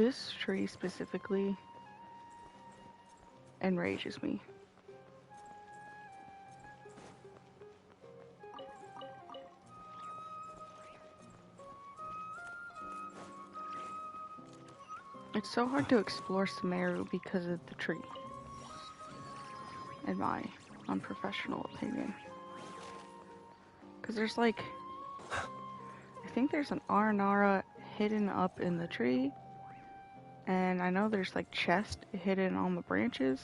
This tree specifically enrages me. It's so hard to explore Sumeru because of the tree, in my unprofessional opinion. Because there's like, I think there's an Aranara hidden up in the tree, and I know there's like chest hidden on the branches.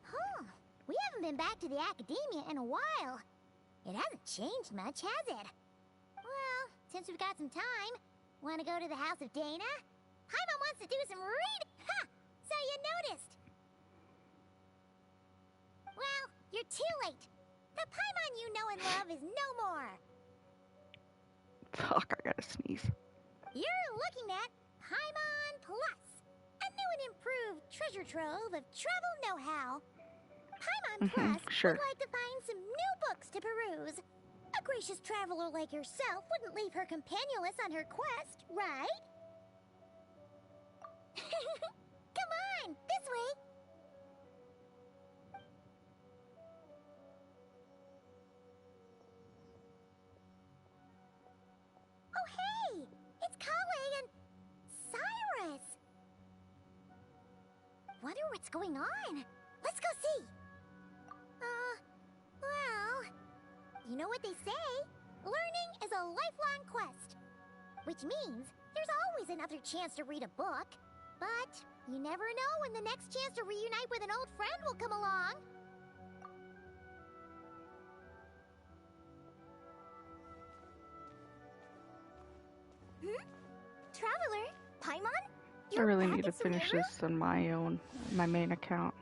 Huh. We haven't been back to the academia in a while. It hasn't changed much, has it? Well, since we've got some time, want to go to the house of Dana? Paimon wants to do some reading. Ha! So you noticed. Well, you're too late. The Paimon you know and love is no more. Fuck, I gotta sneeze. You're looking at Paimon Plus, a new and improved treasure trove of travel know-how. Paimon Plus sure. would like to find some new books to peruse. A gracious traveler like yourself wouldn't leave her companionless on her quest, right? Come on, this way. Oh, hey! It's Kale and Cyrus! Wonder what's going on. Let's go see. Well, you know what they say. Learning is a lifelong quest. Which means there's always another chance to read a book. But you never know when the next chance to reunite with an old friend will come along. Traveler, Paimon? I really need to finish this on my main account.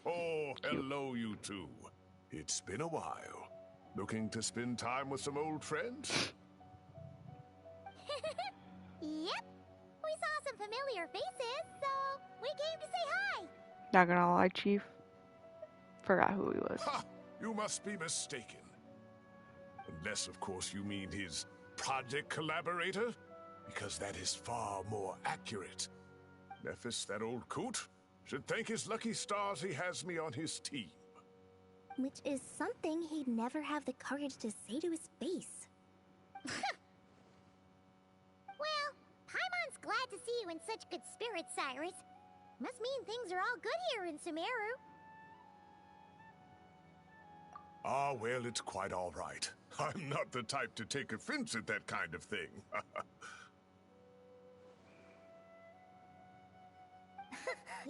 Oh, hello, you two. It's been a while. Looking to spend time with some old friends? Yep. We saw some familiar faces, so we came to say hi. Not gonna lie, Chief. Forgot who he was. Ha! You must be mistaken. Unless, of course, you mean his project collaborator, because that is far more accurate. Nephis, that old coot, should thank his lucky stars he has me on his team. Which is something he'd never have the courage to say to his face. Well, Paimon's glad to see you in such good spirits, Cyrus. Must mean things are all good here in Sumeru. Ah, well, it's quite all right. I'm not the type to take offense at that kind of thing.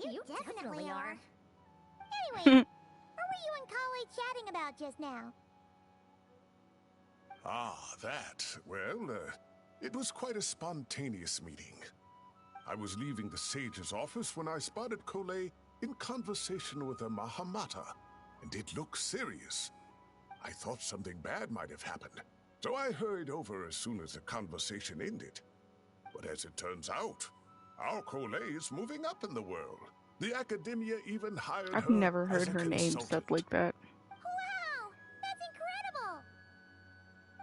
You definitely are. Anyway, what were you and Kale chatting about just now? Ah, that. Well, it was quite a spontaneous meeting. I was leaving the sage's office when I spotted Kole in conversation with a Mahamata, and it looked serious. I thought something bad might have happened, so I hurried over as soon as the conversation ended. But as it turns out, our Kole is moving up in the world. The academia even hired her. I've never heard as a her name said consultant. like that. Wow! That's incredible!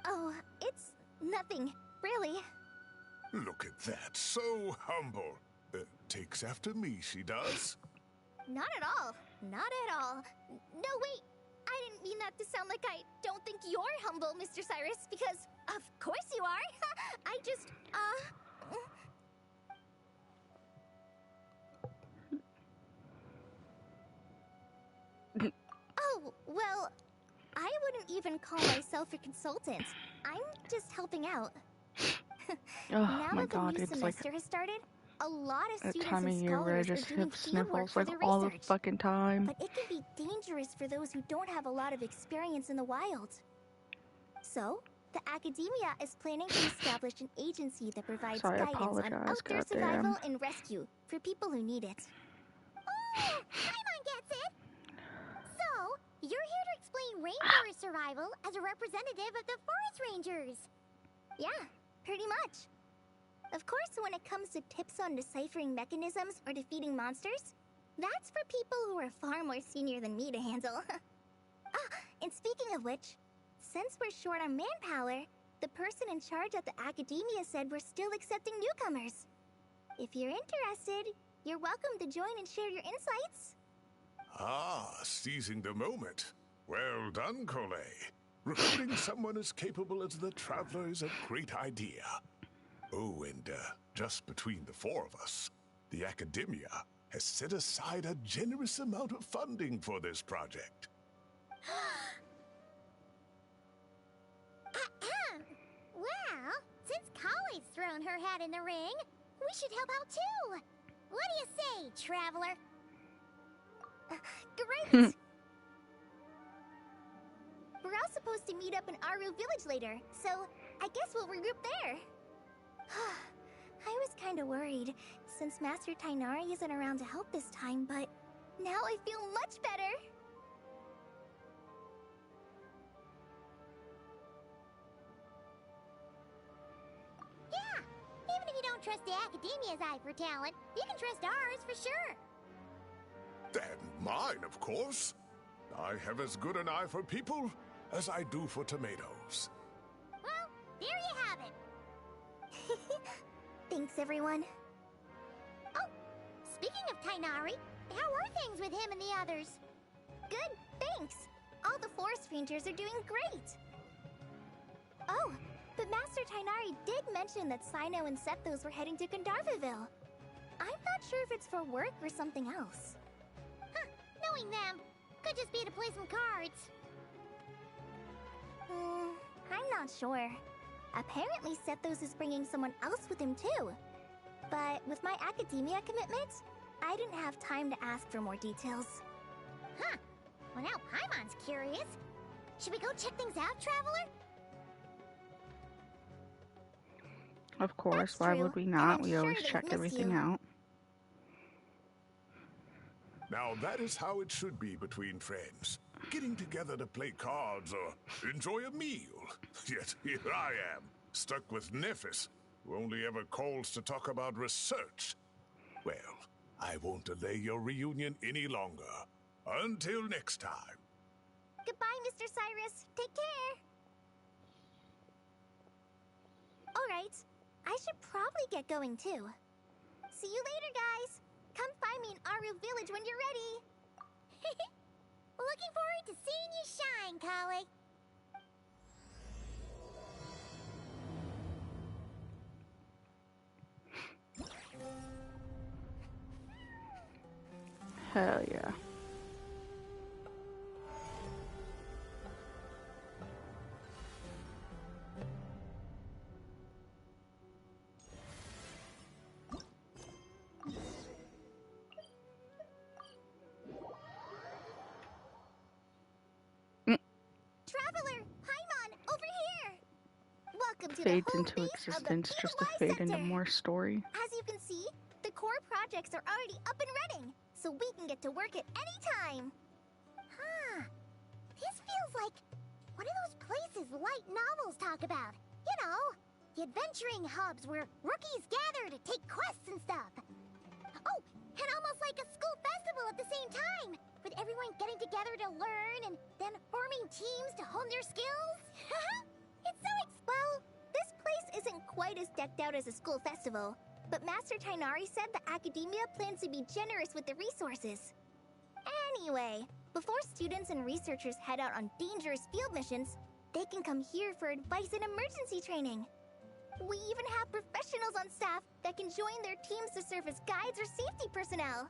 Oh, it's nothing, really. Look at that, so humble. Takes after me, she does. Not at all. Not at all. No, wait. I didn't mean that to sound like I don't think you're humble, Mr. Cyrus, because of course you are. I just, Oh, well, I wouldn't even call myself a consultant. I'm just helping out. Oh Now my that the god, new it's like semester has started, a lot of that students time of and year where I scholars just are doing have fieldwork sniffles for like their all the research. fucking time. But it can be dangerous for those who don't have a lot of experience in the wild. So, the academia is planning to establish an agency that provides Sorry, I guidance on apologize, outdoor goddamn. survival and rescue for people who need it. Oh, Paimon gets it! So, you're here to explain rainforest survival as a representative of the Forest Rangers. Yeah, pretty much. Of course, when it comes to tips on deciphering mechanisms or defeating monsters, That's for people who are far more senior than me to handle. And speaking of which, since we're short on manpower, the person in charge at the academia said we're still accepting newcomers. If you're interested, you're welcome to join and share your insights. Ah, seizing the moment. Well done, Coley. Recruiting someone as capable as the Traveler is a great idea. Oh, and just between the four of us, the Academia has set aside a generous amount of funding for this project. Well, since Kali's thrown her hat in the ring, we should help out too. What do you say, Traveler? Great! We're all supposed to meet up in Aru Village later, so I guess we'll regroup there. I was kinda worried, since Master Tainari isn't around to help this time, but now I feel much better. Yeah, even if you don't trust the Academia's eye for talent, you can trust ours for sure. And mine, of course. I have as good an eye for people as I do for tomatoes. Well, there you have it. Thanks, everyone. Oh, speaking of Tainari, how are things with him and the others? Good, thanks. All the Forest Rangers are doing great. Oh, but Master Tainari did mention that Sino and Septhos were heading to Gandharvaville. I'm not sure if it's for work or something else. Huh, knowing them, could just be to play some cards. I'm not sure. Apparently Septhos is bringing someone else with him too. But with my academia commitment, I didn't have time to ask for more details. Huh. Well, now Paimon's curious. Should we go check things out, Traveler? Of course, That's why true, would we and not? I'm We sure always they've check missed everything you. out. Now that is how it should be between friends. Getting together to play cards or enjoy a meal. Yet here I am, stuck with Nephis, who only ever calls to talk about research. Well, I won't delay your reunion any longer. Until next time. Goodbye, Mr. Cyrus. Take care. Alright, I should probably get going too. See you later, guys. Come find me in Aru Village when you're ready. Looking forward to seeing you shine, Kali. Hell yeah. Traveler, Paimon, over here. Welcome to Fades the home into base existence of the just to Blue-Eye fade into Sector. more story. As you can see, the core projects are already up and running, so we can get to work at any time. Huh. This feels like one of those places light novels talk about. You know, the adventuring hubs where rookies gather to take quests and stuff. Oh, and almost like a school festival at the same time, with everyone getting together to learn and then forming teams to hone their skills. It's so Well, this place isn't quite as decked out as a school festival, but Master Tainari said the Academia plans to be generous with the resources. Anyway, before students and researchers head out on dangerous field missions, they can come here for advice and emergency training. We even have professionals on staff that can join their teams to serve as guides or safety personnel.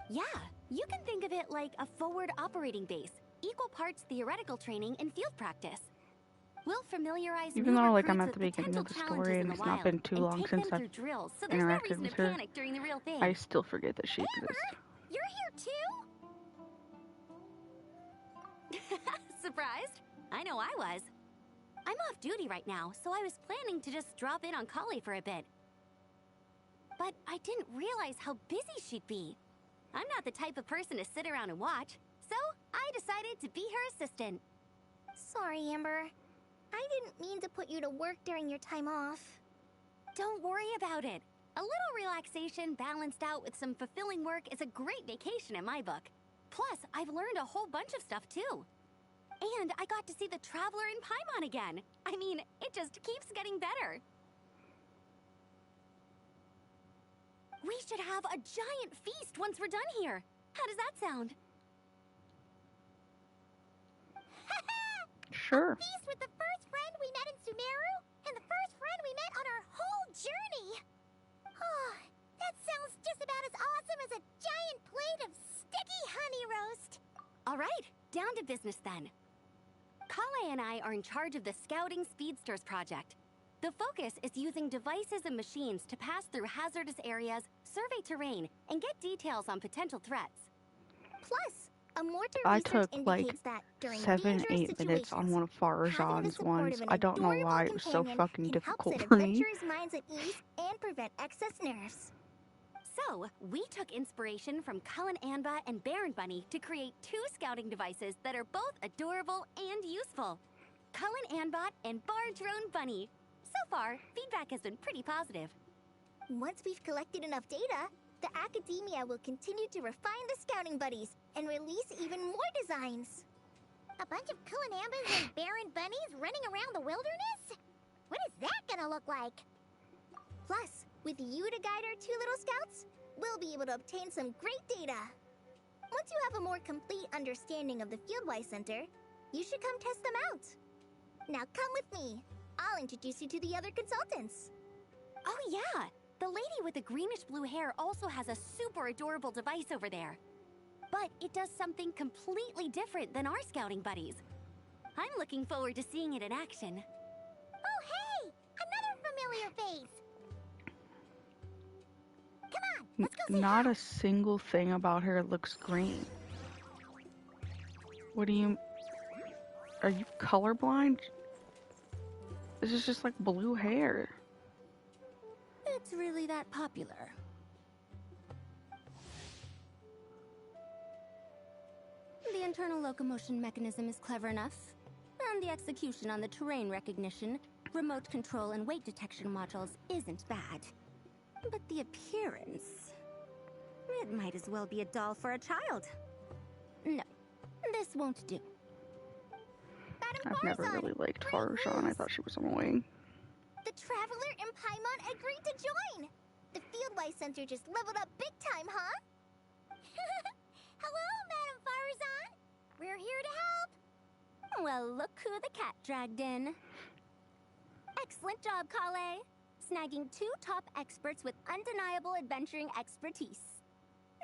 Yeah, you can think of it like a forward operating base, equal parts theoretical training and field practice. We'll familiarize Even new though, like, I'm recruits at the with beginning of the potential story challenges and in it's the not wild been too and long take since them I've through drills, so there's no interacted reason with to her, panic during the real thing. I still forget that she exists. you're here too? Surprised? I know I was. I'm off duty right now, so I was planning to just drop in on Kali for a bit. But I didn't realize how busy she'd be. I'm not the type of person to sit around and watch, so I decided to be her assistant. Sorry, Amber. I didn't mean to put you to work during your time off. Don't worry about it. A little relaxation balanced out with some fulfilling work is a great vacation in my book. Plus, I've learned a whole bunch of stuff too. And I got to see the Traveler in Paimon again. I mean, it just keeps getting better. We should have a giant feast once we're done here. How does that sound? Sure. Feast with the first friend we met in Sumeru, and the first friend we met on our whole journey. Oh, that sounds just about as awesome as a giant plate of sticky honey roast. All right, down to business then. Kale and I are in charge of the Scouting Speedsters project. The focus is using devices and machines to pass through hazardous areas, survey terrain, and get details on potential threats. Plus, a mortar I research took like indicates that during 7, 8 dangerous minutes on situations, one of having the Farjan's support ones. of an I don't know adorable why it was so companion fucking can help difficult set for me. adventurers' minds at ease and prevent excess nerves. So, we took inspiration from Cullen Anba and Baron Bunny to create 2 scouting devices that are both adorable and useful. Cullen Anbot and Bardrone Bunny. So far, feedback has been pretty positive. Once we've collected enough data, the Academia will continue to refine the scouting buddies and release even more designs. A bunch of Kulanambas and Baron Bunnies running around the wilderness? What is that gonna look like? Plus, with you to guide our 2 little scouts, we'll be able to obtain some great data. Once you have a more complete understanding of the Fieldwise Center, you should come test them out. Now come with me. I'll introduce you to the other consultants. Oh yeah, the lady with the greenish-blue hair also has a super adorable device over there. But it does something completely different than our scouting buddies. I'm looking forward to seeing it in action. Oh hey! Another familiar face! Come on, let's go see Not how. a single thing about her looks green. What do you... Are you colorblind? This is just like blue hair. It's really that popular. The internal locomotion mechanism is clever enough, and the execution on the terrain recognition, remote control, and weight detection modules isn't bad. But the appearance... It might as well be a doll for a child. No, this won't do. Madam I've never Farzan, really liked great Farjan. I news! thought she was annoying. The Traveler in Paimon agreed to join! The Fieldwise Center just leveled up big time, huh? Hello, Madam Farzan! We're here to help! Well, look who the cat dragged in. Excellent job, Kale. Snagging 2 top experts with undeniable adventuring expertise.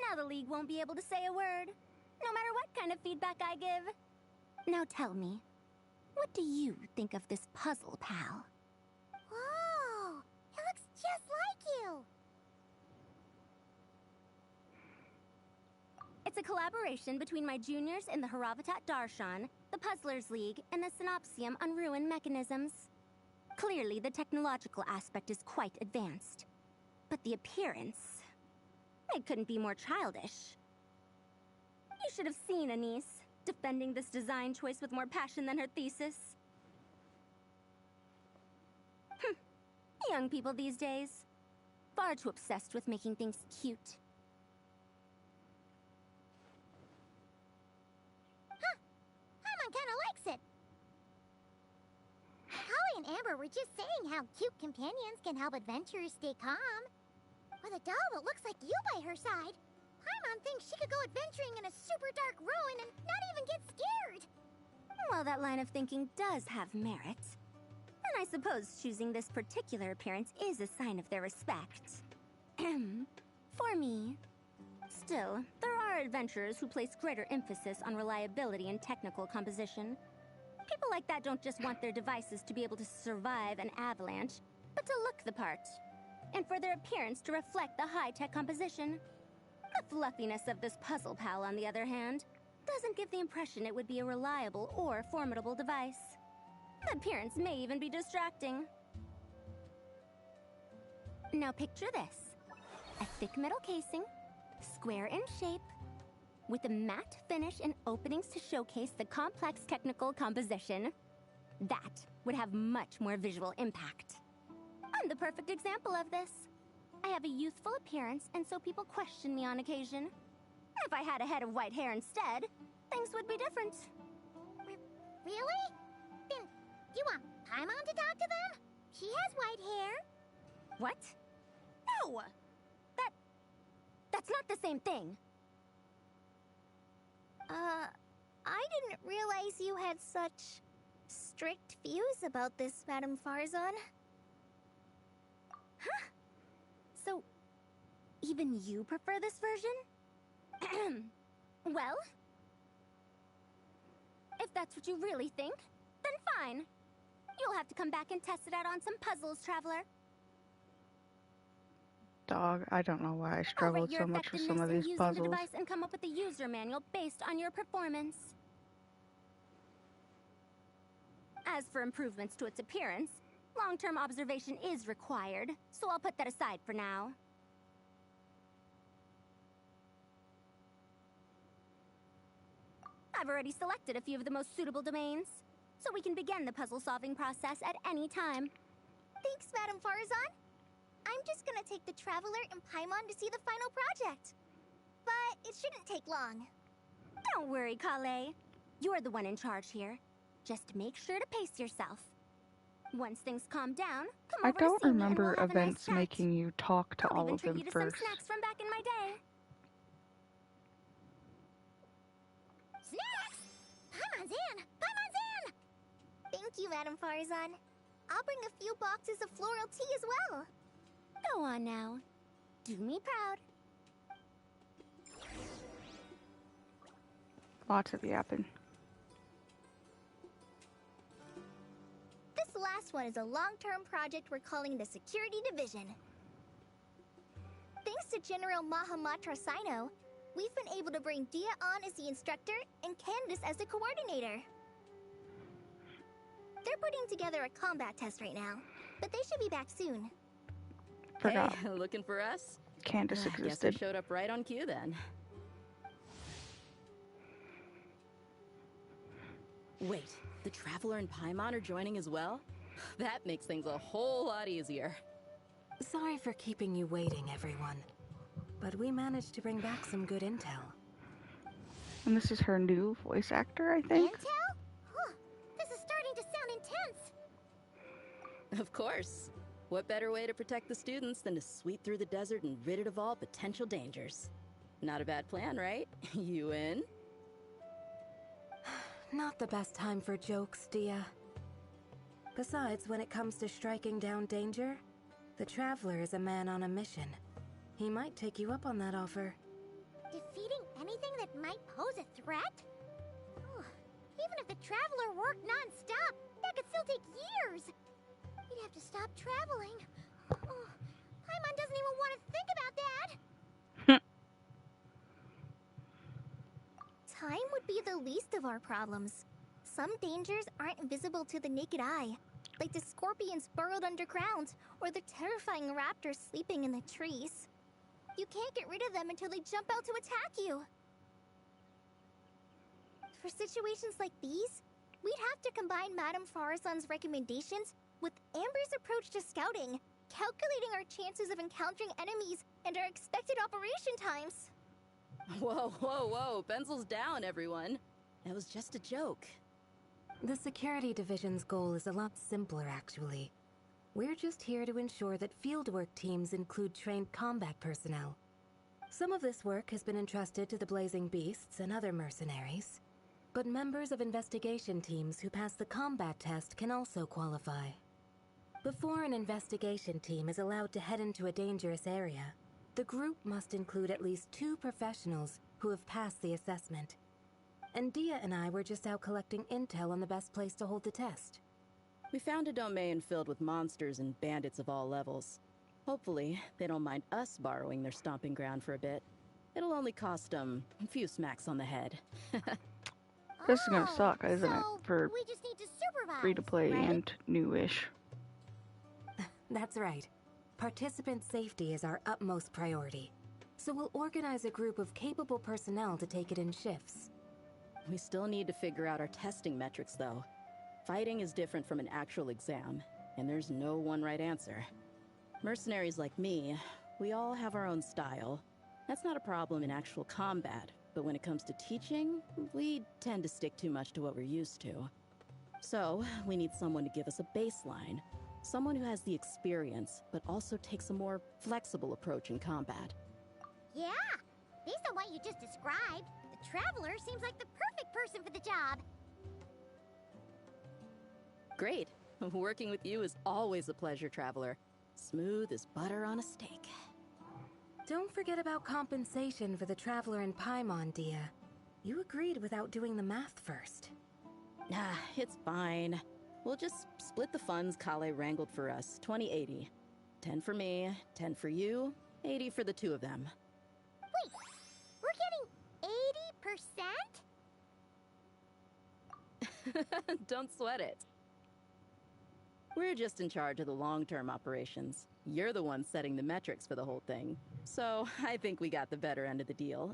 Now the League won't be able to say a word, no matter what kind of feedback I give. Now tell me, what do you think of this puzzle, pal? Whoa! It looks just like you! It's a collaboration between my juniors in the Haravatat Darshan, the Puzzlers League, and the Synopsium on Ruin Mechanisms. Clearly, the technological aspect is quite advanced. But the appearance... It couldn't be more childish. You should have seen Anise, defending this design choice with more passion than her thesis. Young people these days. Far too obsessed with making things cute. Paimon kinda likes it! Holly and Amber were just saying how cute companions can help adventurers stay calm. With a doll that looks like you by her side, Paimon thinks she could go adventuring in a super dark ruin and not even get scared! Well, that line of thinking does have merit. And I suppose choosing this particular appearance is a sign of their respect. For me. Still, there are adventurers who place greater emphasis on reliability and technical composition. People like that don't just want their devices to be able to survive an avalanche, but to look the part. And for their appearance to reflect the high-tech composition. The fluffiness of this puzzle pal, on the other hand, doesn't give the impression it would be a reliable or formidable device. The appearance may even be distracting. Now picture this. A thick metal casing, square in shape, with a matte finish and openings to showcase the complex technical composition. That would have much more visual impact. I'm the perfect example of this. I have a youthful appearance, and so people question me on occasion. If I had a head of white hair instead, things would be different. Really? Then you want Paimon to talk to them? She has white hair. What? No! That's not the same thing. I didn't realize you had such strict views about this, Madame Farzan. Huh? So, even you prefer this version? Well, if that's what you really think, then fine. You'll have to come back and test it out on some puzzles, Traveler. Dog, I don't know why I I'll rate struggled your so much with some effectiveness of in these using puzzles. the device and come up with a user manual based on your performance. As for improvements to its appearance, long-term observation is required, so I'll put that aside for now. I've already selected a few of the most suitable domains, so we can begin the puzzle-solving process at any time. Thanks, Madame Farzan. I'm just gonna take the Traveler and Paimon to see the final project. But it shouldn't take long. Don't worry, Kale. You're the one in charge here. Just make sure to pace yourself. Once things calm down, come I over don't to see me and remember we'll have a nice events chat. making you talk to I'll all even of treat them you to some first. snacks from back in my day. Snacks! Paimon's in! Paimon's in! Thank you, Madame Farzan. I'll bring a few boxes of floral tea as well. Go on now. Do me proud. Lots of yapping. This last one is a long-term project we're calling the Security Division. Thanks to General Mahamatra Sino, we've been able to bring Dia on as the instructor and Candace as the coordinator. They're putting together a combat test right now, but they should be back soon. Forgot Hey, looking for us? Candace Guess we existed. showed up right on cue then. Wait, the Traveler and Paimon are joining as well? That makes things a whole lot easier. Sorry for keeping you waiting, everyone. But we managed to bring back some good intel. And this is her new voice actor, I think. Intel? Huh, this is starting to sound intense. Of course. What better way to protect the students than to sweep through the desert and rid it of all potential dangers? Not a bad plan, right? You in? Not the best time for jokes, Dia. Besides, when it comes to striking down danger, the Traveler is a man on a mission. He might take you up on that offer. Defeating anything that might pose a threat? Ugh, even if the Traveler worked non-stop, that could still take years. He'd have to stop traveling. Oh, Paimon doesn't even want to think about that. Time would be the least of our problems. Some dangers aren't visible to the naked eye, like the scorpions burrowed underground or the terrifying raptors sleeping in the trees. You can't get rid of them until they jump out to attack you. For situations like these, we'd have to combine Madame Farzan's recommendations with Amber's approach to scouting, calculating our chances of encountering enemies and our expected operation times. Whoa, whoa, whoa. Pencils down, everyone. That was just a joke. The Security Division's goal is a lot simpler, actually. We're just here to ensure that fieldwork teams include trained combat personnel. Some of this work has been entrusted to the Blazing Beasts and other mercenaries, but members of investigation teams who pass the combat test can also qualify. Before an investigation team is allowed to head into a dangerous area, the group must include at least 2 professionals who have passed the assessment. And Dia and I were just out collecting intel on the best place to hold the test. We found a domain filled with monsters and bandits of all levels. Hopefully, they don't mind us borrowing their stomping ground for a bit. It'll only cost them a few smacks on the head. This is gonna suck, isn't it? So For we just need to supervise, free-to-play right? and newish. That's right. Participant safety is our utmost priority. So we'll organize a group of capable personnel to take it in shifts. We still need to figure out our testing metrics, though. Fighting is different from an actual exam, and there's no one right answer. Mercenaries like me, We all have our own style. That's not a problem in actual combat, but when it comes to teaching, we tend to stick too much to what we're used to. So, we need someone to give us a baseline. Someone who has the experience, but also takes a more flexible approach in combat. Yeah, based on what you just described, the Traveler seems like the perfect person for the job. Great. Working with you is always a pleasure, Traveler. Smooth as butter on a steak. Don't forget about compensation for the Traveler in Paimon, Dia. You agreed without doing the math first. Ah, it's fine. We'll just split the funds Kale wrangled for us, 20-80. 10 for me, 10 for you, 80 for the two of them. Wait, we're getting 80%? Don't sweat it. We're just in charge of the long-term operations. You're the one setting the metrics for the whole thing. So, I think we got the better end of the deal.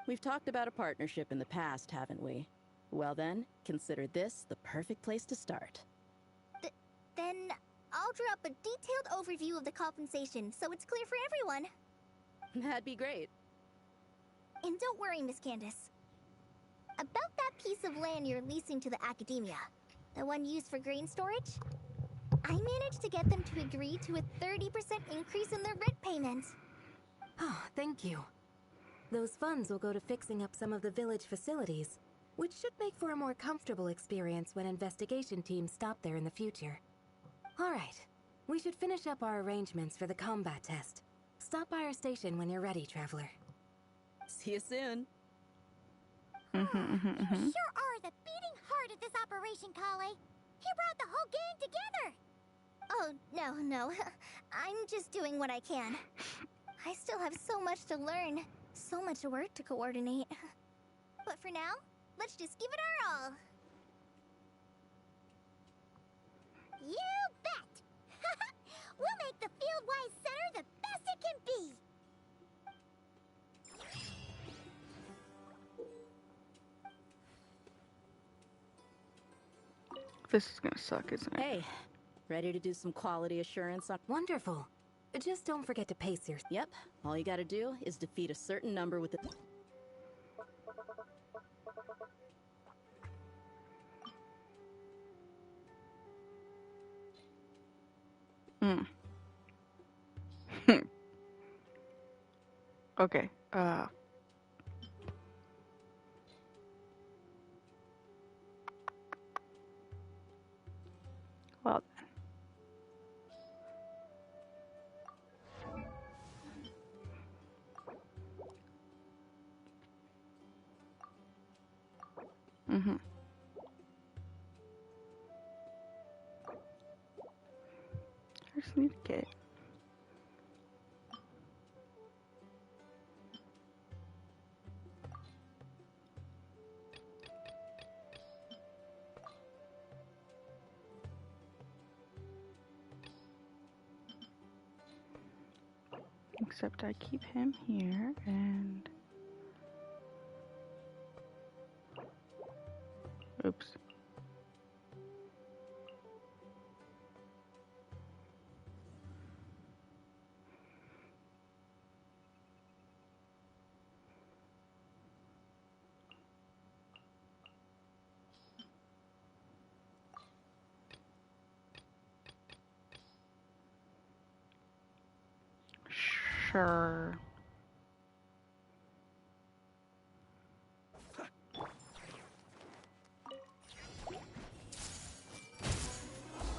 We've talked about a partnership in the past, haven't we? Well then, consider this the perfect place to start. Then I'll draw up a detailed overview of the compensation so it's clear for everyone. That'd be great. And don't worry, Miss Candace. About that piece of land you're leasing to the Academia, the one used for grain storage, I managed to get them to agree to a 30% increase in their rent payments. Oh, thank you. Those funds will go to fixing up some of the village facilities, which should make for a more comfortable experience when investigation teams stop there in the future. Alright, we should finish up our arrangements for the combat test. Stop by our station when you're ready, Traveler. See you soon. You sure are the beating heart of this operation, Kale. You brought the whole gang together. Oh, no. I'm just doing what I can. I still have so much to learn, so much work to coordinate. But for now, let's just give it our all. You bet! We'll make the Fieldwise Center the best it can be! This is gonna suck, isn't it? Hey, ready to do some quality assurance on... Wonderful. Just don't forget to pace yourself. Yep, all you gotta do is defeat a certain number with the... Okay, well then. I just need to get... Except I keep him here, and... Oops. Sure.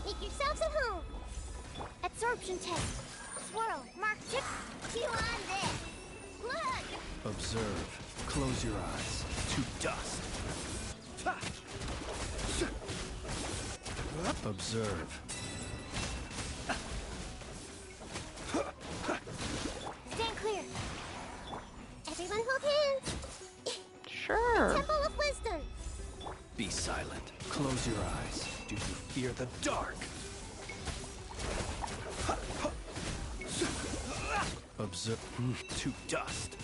Make yourselves at home! Absorption test. Swirl, mark chip, chew on this. Look! Observe. Close your eyes. To dust. Observe. Stand clear. Everyone hold hands. Sure. Temple of Wisdom. Be silent. Close your eyes. Do you fear the dark? Observe. To dust.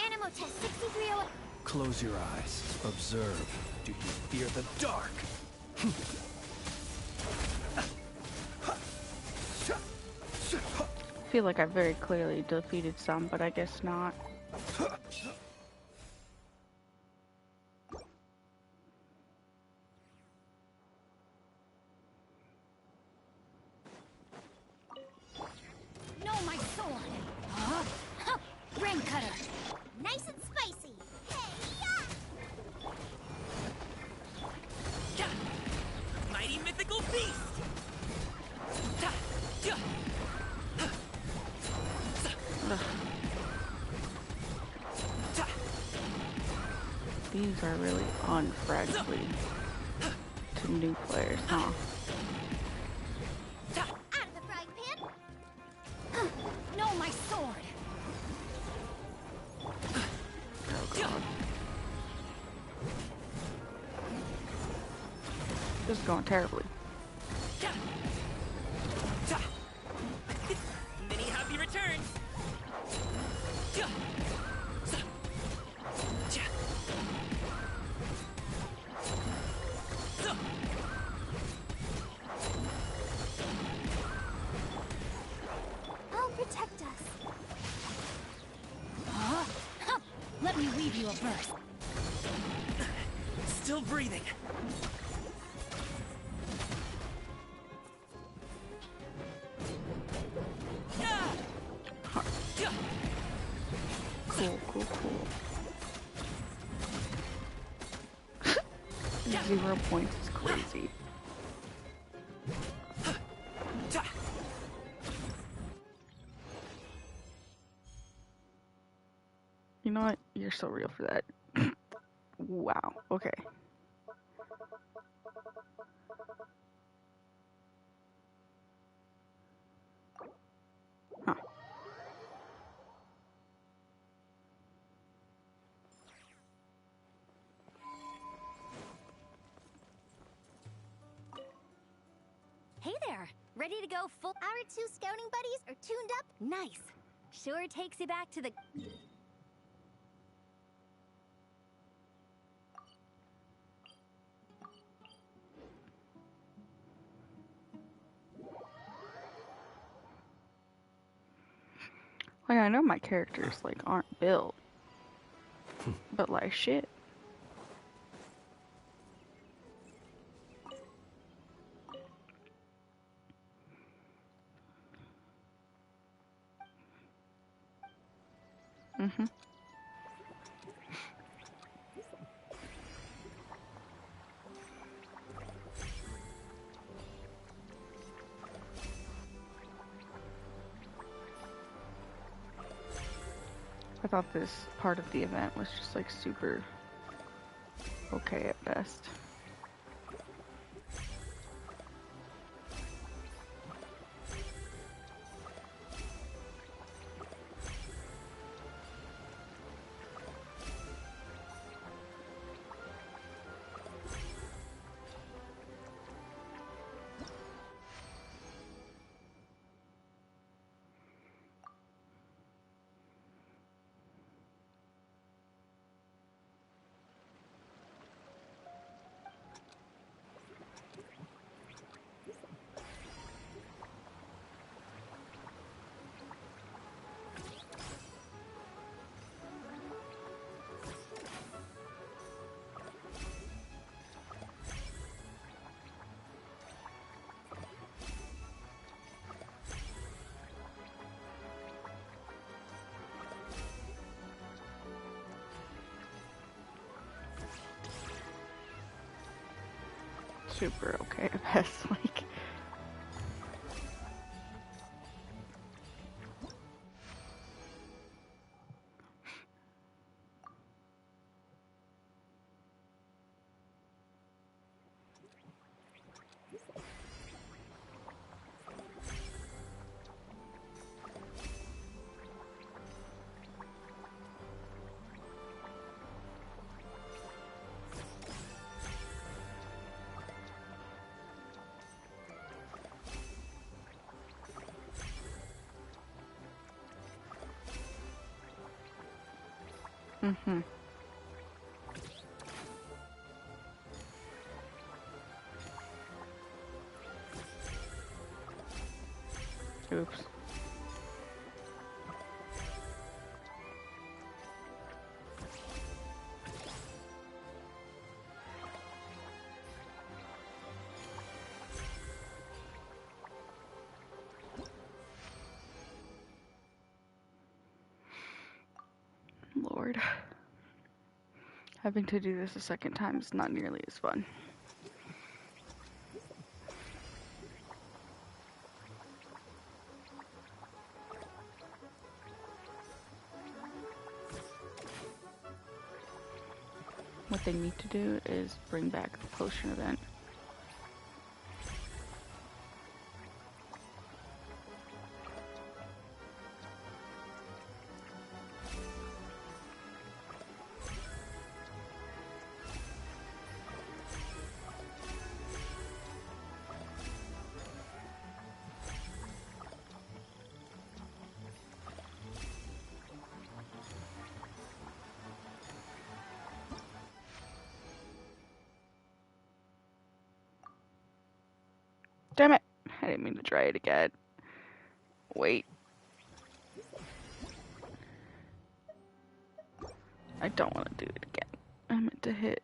Animo test 6301. Close your eyes. Observe. Do you fear the dark? feel like I very clearly defeated some, but I guess not. No, my sword! Ring cutter! Nice and spicy. Hey, Mighty mythical beast! These are really unfriendly to new players, huh? out of the frying pan. No, my sword! Oh god. This is going terribly. Many happy returns! I'll protect us. Let me weave you a burst. Still breathing. Cool, cool, cool. 0 points is crazy. You know what? You're so real for that. Wow. Okay. Huh. Hey there! Ready to go full— Our 2 scouting buddies are tuned up. Nice! Sure takes you back to the— Like, I know my characters, like, aren't built. But, like, shit. Mm-hmm. I thought this part of the event was just like super okay at best. Super okay at best, like. Mm-hmm. Oops. Lord. Having to do this a second time is not nearly as fun. What they need to do is bring back the potion event. Damn it! I didn't mean to try it again. Wait. I don't want to do it again. I meant to hit.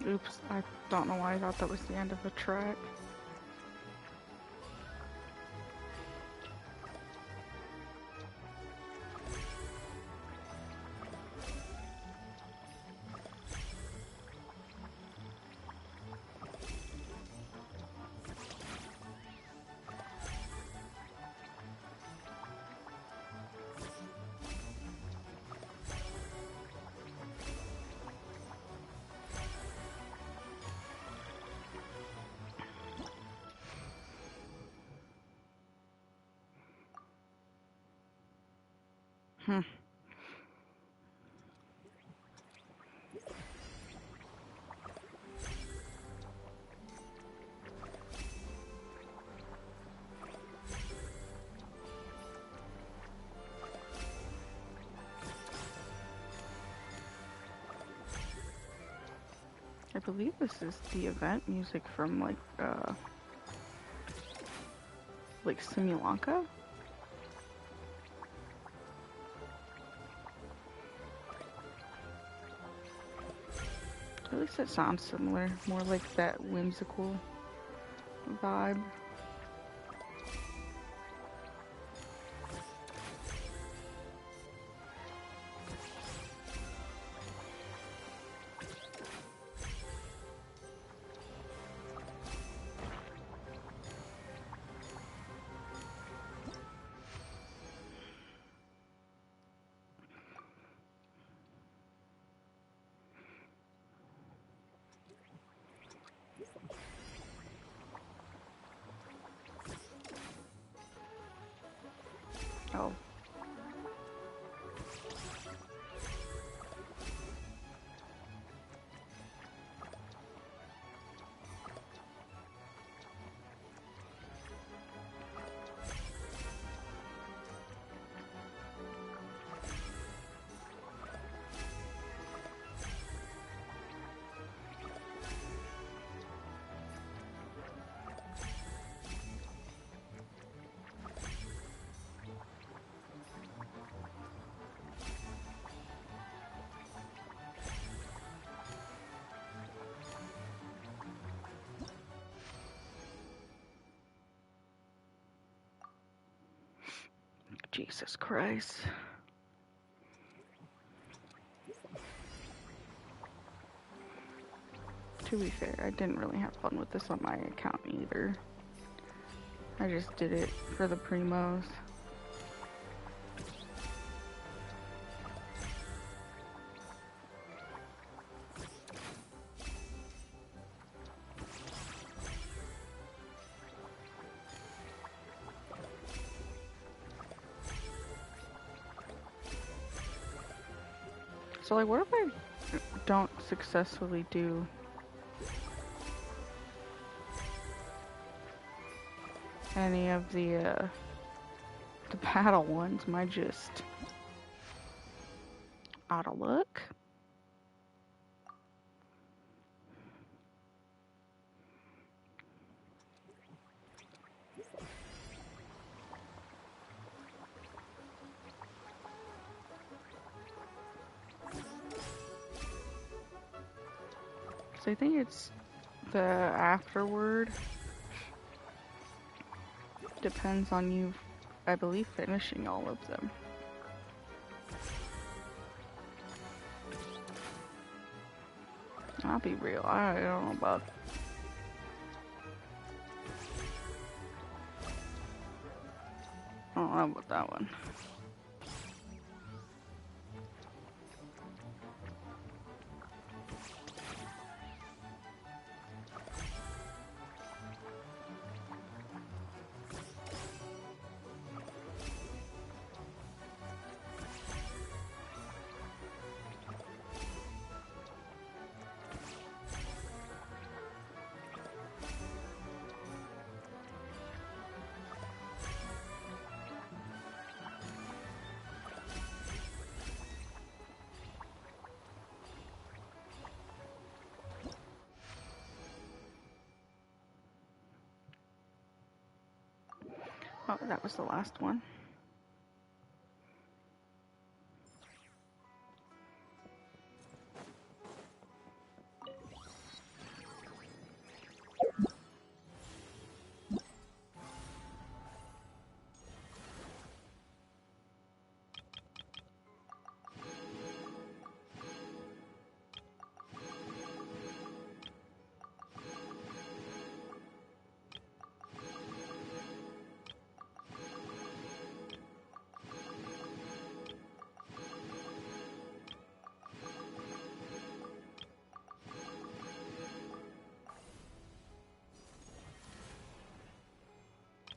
Oops, I don't know why I thought that was the end of the track. I believe this is the event music from like Simulanka. At least it sounds similar, more like that whimsical vibe. Oh. Jesus Christ. To be fair, I didn't really have fun with this on my account either. I just did it for the primos. So like, what if I don't successfully do any of the battle ones? Am I just out of luck? So I think it's the afterward. Depends on you, I believe, finishing all of them. I'll be real, I don't know about... I don't know about that one. Oh, that was the last one.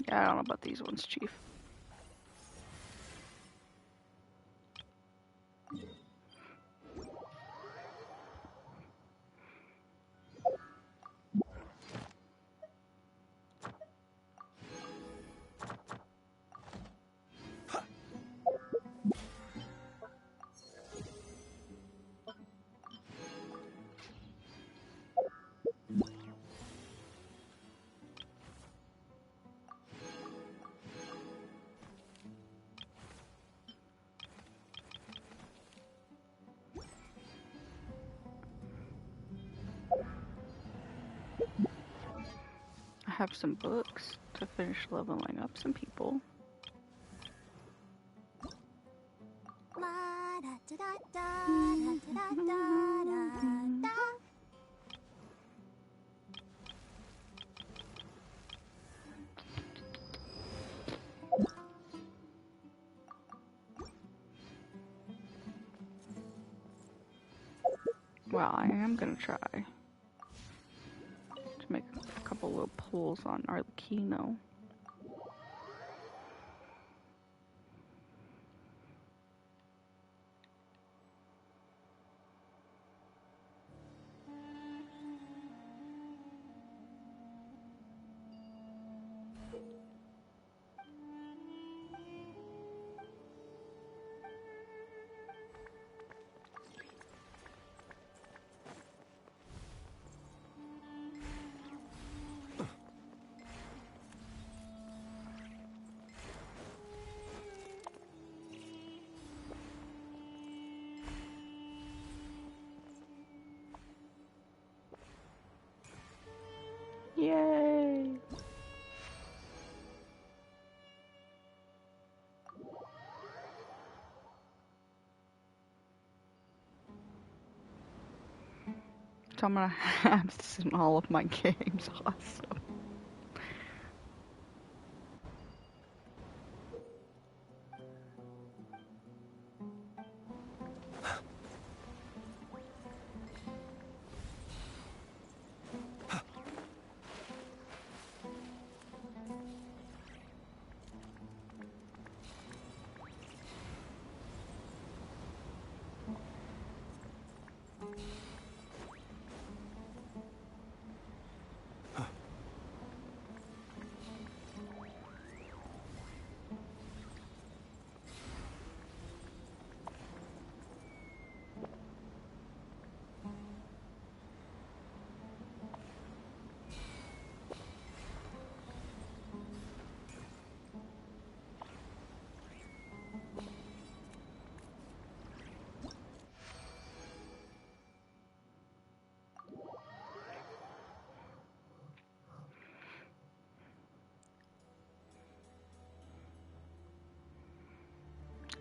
Yeah, I don't know about these ones, Chief. I have some books to finish leveling up some people. Well, I am gonna try to make a couple little pulls on Arlecchino. Yay! So I'm gonna have this in all of my games also.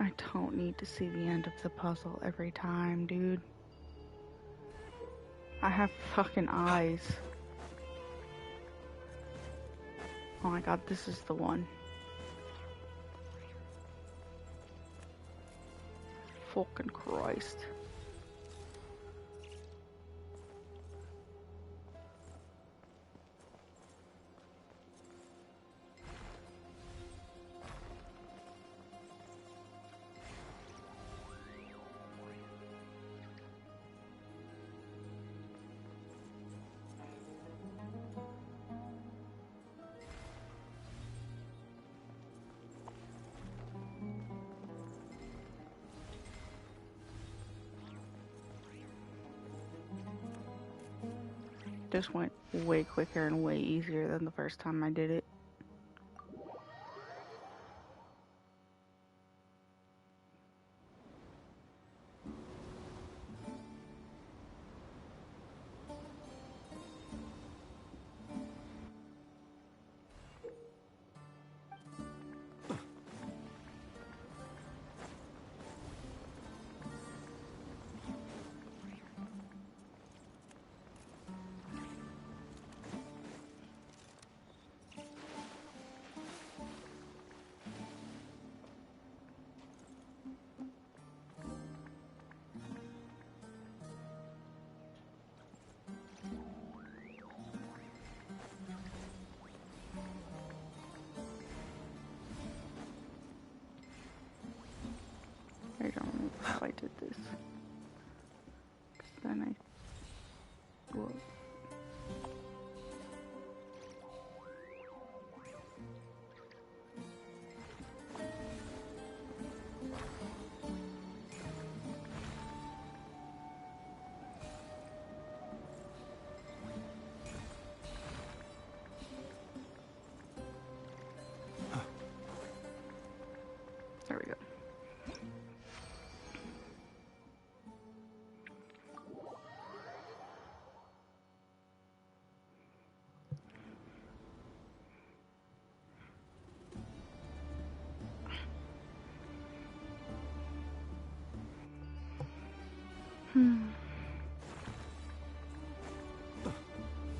I don't need to see the end of the puzzle every time, dude. I have fucking eyes. Oh my god, this is the one. Fucking Christ. This went way quicker and way easier than the first time I did it. I don't know if I did this. 'Cause then I... Whoa. There we go.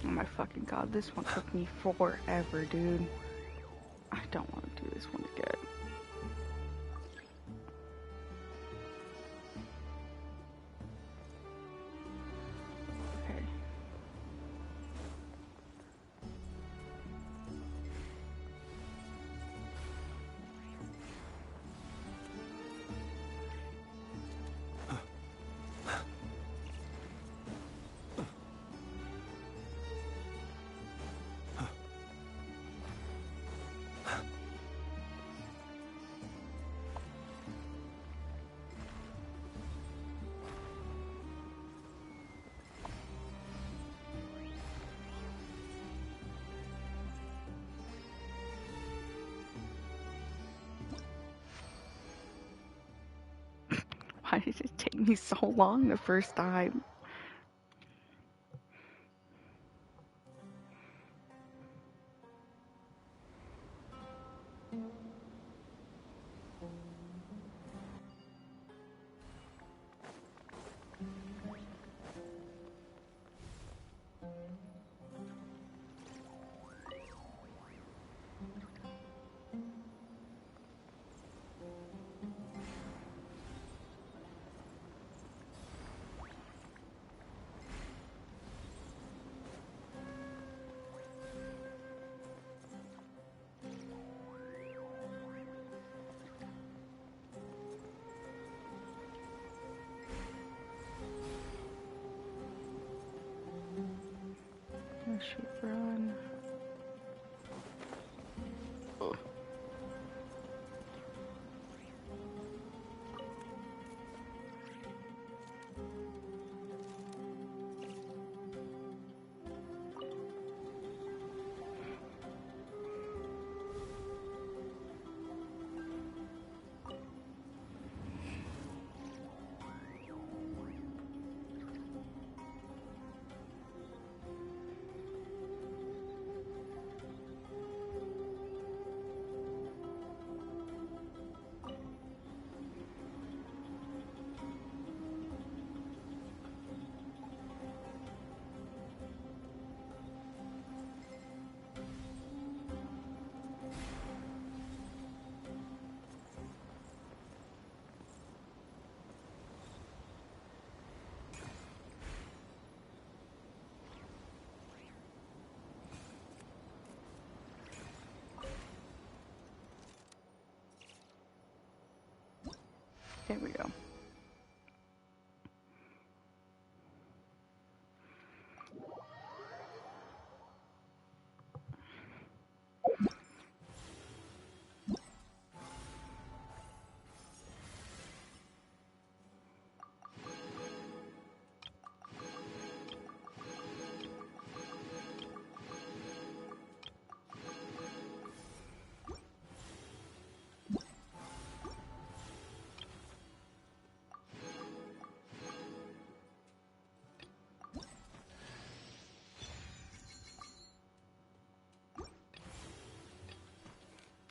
Oh my fucking god, this one took me forever, dude. I don't want to do this one again. Okay. Why did it take me so long the first time? Unless she run. Oh. There we go.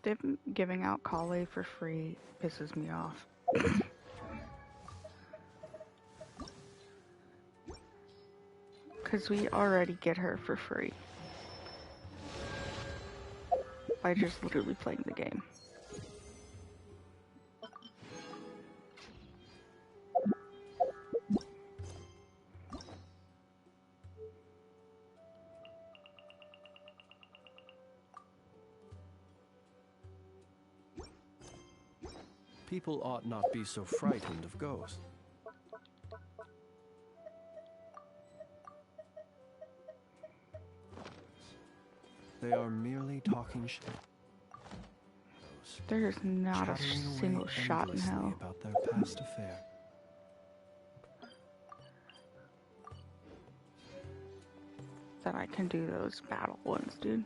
Them giving out Kale for free pisses me off. Because we already get her for free. By just literally playing the game. People ought not be so frightened of ghosts. They are merely talking shit. There's not a single shot in hell. About their past affair. That I can do those battle ones, dude.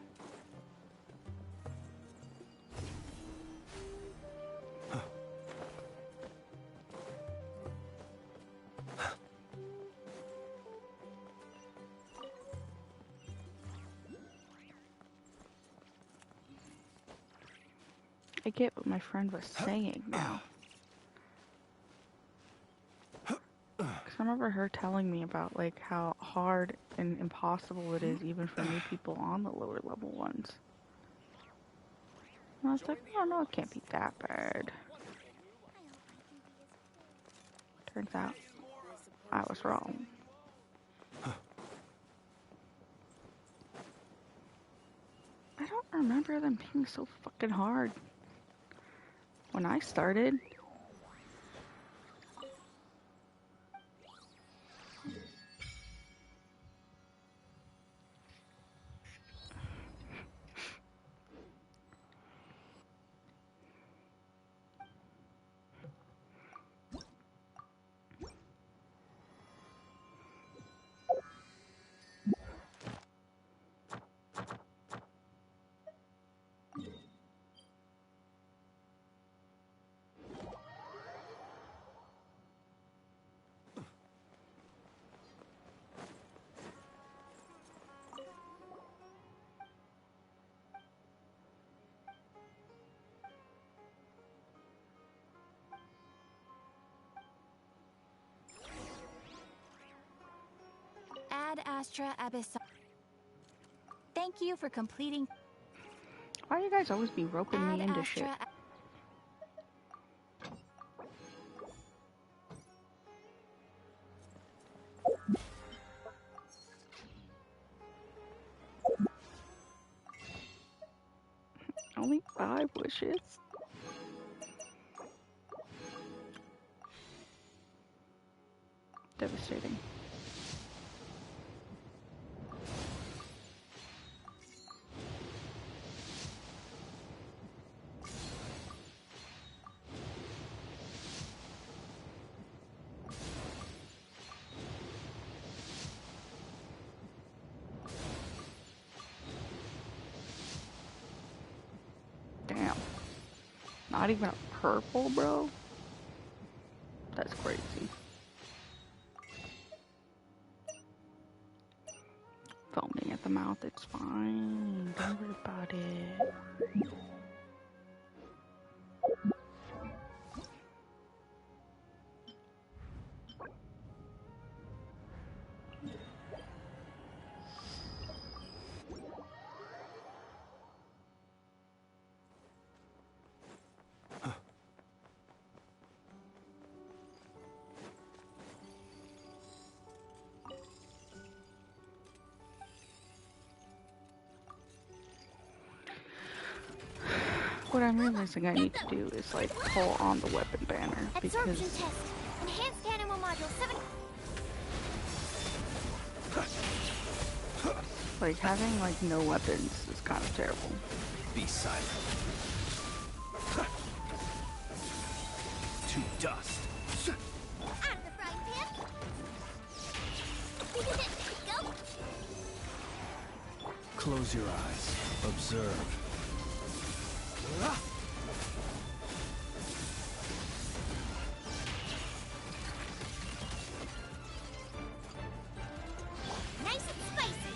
I get what my friend was saying now. Because I remember her telling me about like how hard and impossible it is even for new people on the lower level ones. And I was like, oh no, it can't be that bad. Turns out, I was wrong. I don't remember them being so fucking hard. When I started, Ad Astra Abyssal. Thank you for completing. why do you guys always be roping me into shit? Only 5 wishes? Devastating. not even a purple, bro? That's crazy. Foaming at the mouth, it's fine. Don't worry about it. What I'm realizing I need to do is like pull on the weapon banner Absorption because test. Enhanced animal module 7. like having like no weapons is kind of terrible. Be silent. To dust. Out of the frying pan. Go. Close your eyes. Observe. Nice and spicy.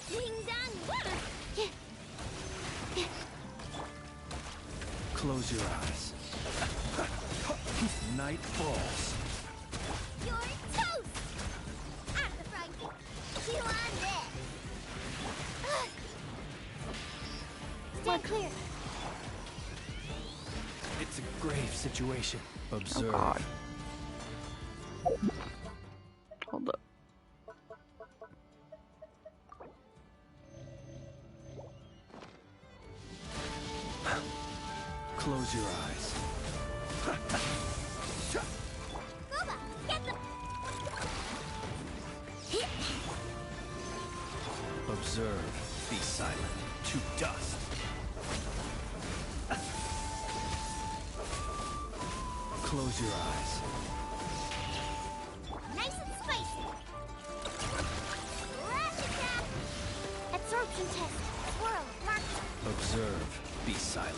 Ding dong. Close your eyes. Night falls. You're toast. Out of the frying pan. Chew on this. Stand clear. It's a grave situation. Oh Observe. god. Hold up. Close your eyes. Booba, get the... Observe. Be silent. To dust. Close your eyes. Nice and spicy. Ratchet. Absorption test. Swirl. Mark. Observe. Be silent.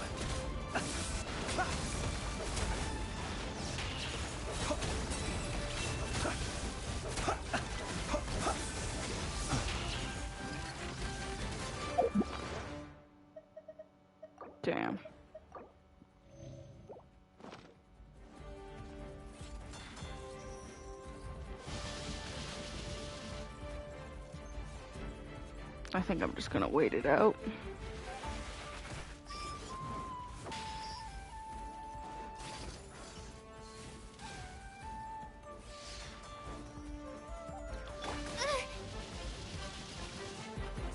Damn. I think I'm just gonna wait it out.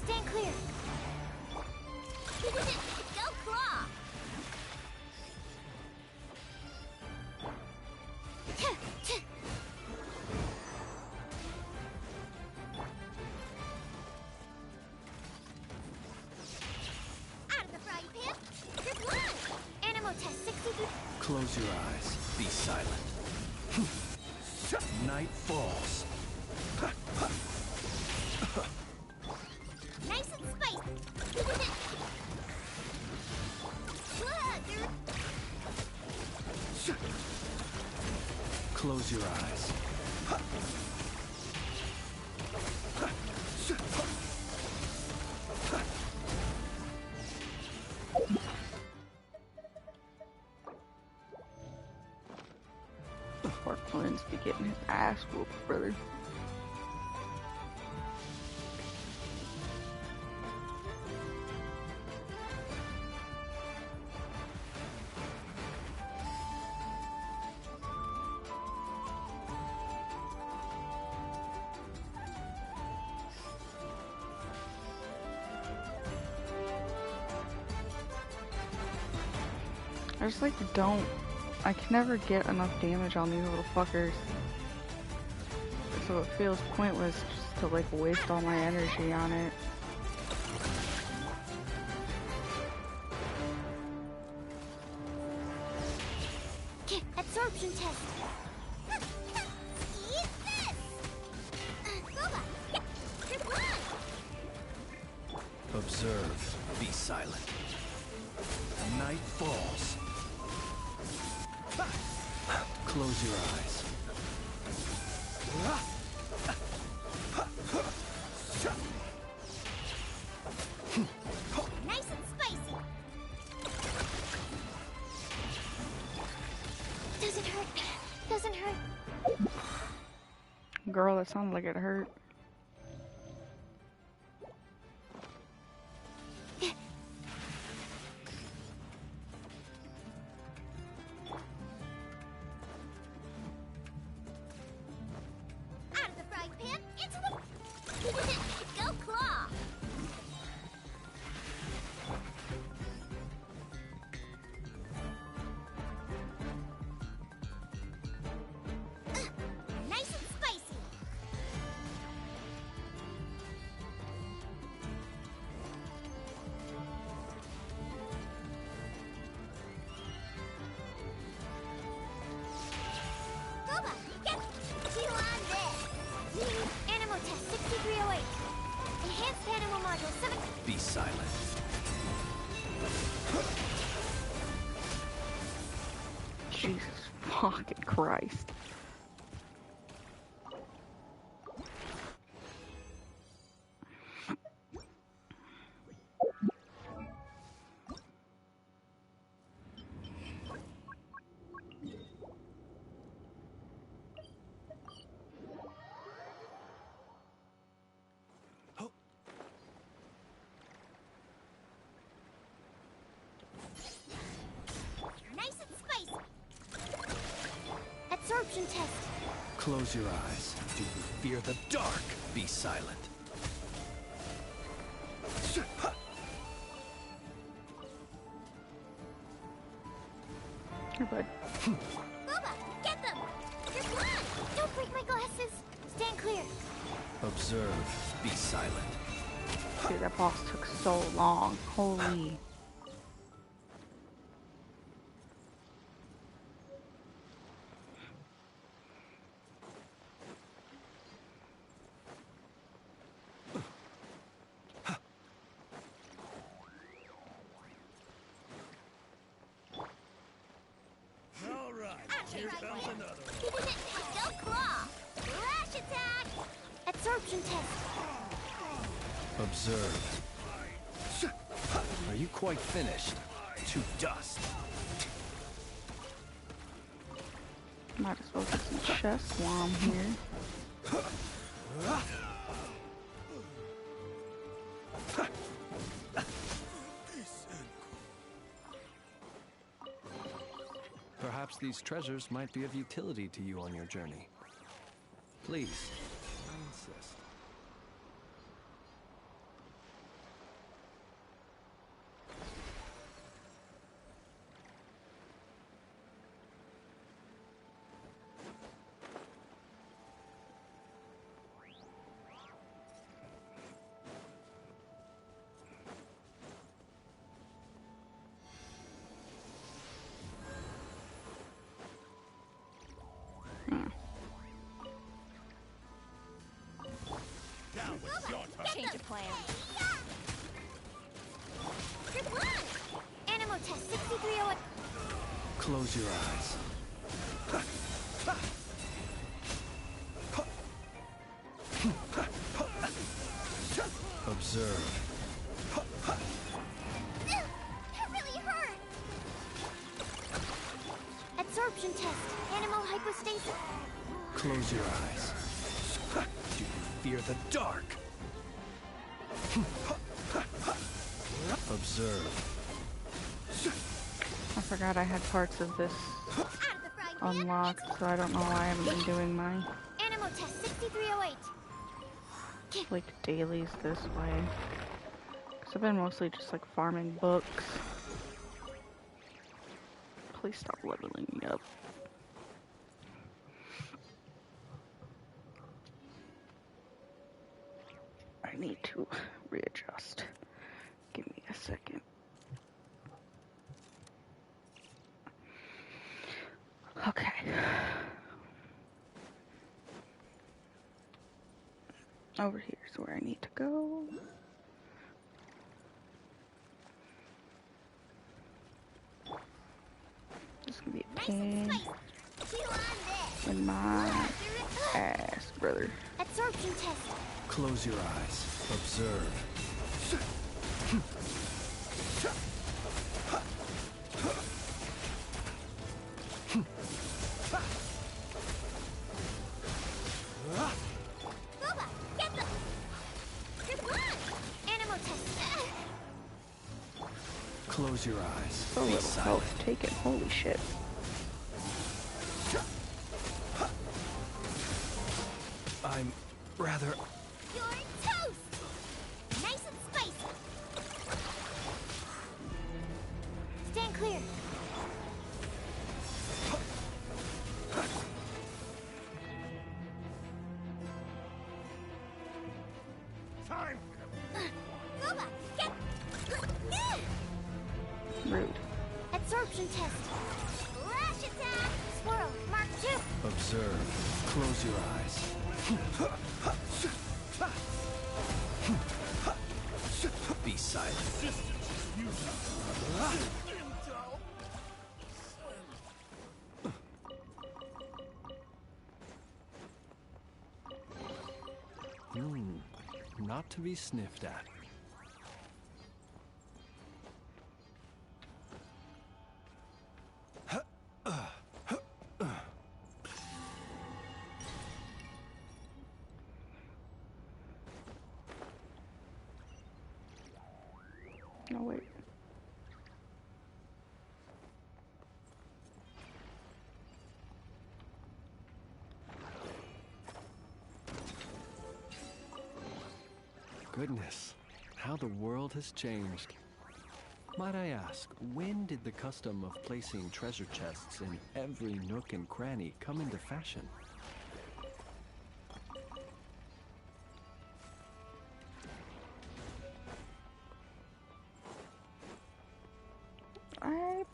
Stand clear. Go claw. Out of the frying pan. You're blind. Animal test 63. Close your eyes. Be silent. Night falls. Nice and spicy. Close your eyes. Poor Clint's be getting his ass whooped, brother. I just like I can never get enough damage on these little fuckers. So it feels pointless just to like waste all my energy on it. Absorption test. Eat this. Booba, you're blind. Observe. Be silent. Night falls. Close your eyes. Nice and spicy. Doesn't hurt. Doesn't hurt. Girl, that sounded like it hurt. Out of the frying pan, into the... Go claw! Nice and spicy. Boba, get you on this. Animal test 6308. Enhanced animal module 7. Be silent. Jesus fucking Christ. Nice and spicy. Absorption test. Close your eyes. Do you fear the dark? Be silent. You're good. Boba, get them! You're blind! Don't break my glasses! Stand clear. Observe. Be silent. Dude, that boss took so long. Holy. Here comes another one. Go claw! Lash attack! Absorption test. Observe. Are you quite finished? To dust. Might as well get some chest while I'm here. Perhaps these treasures might be of utility to you on your journey. Please, I insist. Change of plan. You're blind! Animal test 6308. Close your eyes. Observe. That really hurt! Absorption test. Animal hypostasis. Close your eyes. Do you fear the dark? Observe. I forgot I had parts of this Out of the frying pan. unlocked, so I don't know why I haven't been doing my Animal test 6308. like dailies this way. Cause I've been mostly just like farming books. Please stop leveling me up. I need to readjust. Give me a second. Okay. Over here is where I need to go. kicking in my ass, brother. Absorption test. Close your eyes. Observe. Boba, get them. Good one. Animal test. Close your eyes. So Be little silent. health taken. Holy shit. I'm rather... You're toast. Nice and spicy. Stand clear. Time! Boba, get. Rude. Absorption test. Flash attack. Swirl. Mark 2. Observe. Close your eyes. Be silent. Not to be sniffed at. No, wait. Goodness, how the world has changed. Might I ask, when did the custom of placing treasure chests in every nook and cranny come into fashion? I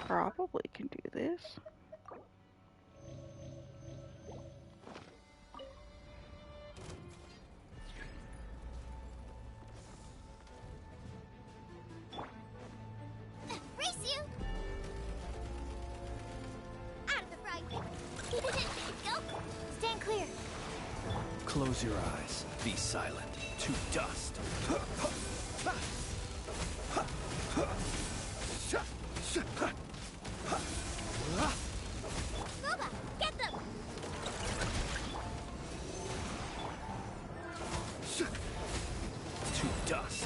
probably can do this. Race you. Out of the frying pan. Go. Stand clear. Close your eyes. Be silent. To dust. Boba, get them. To dust.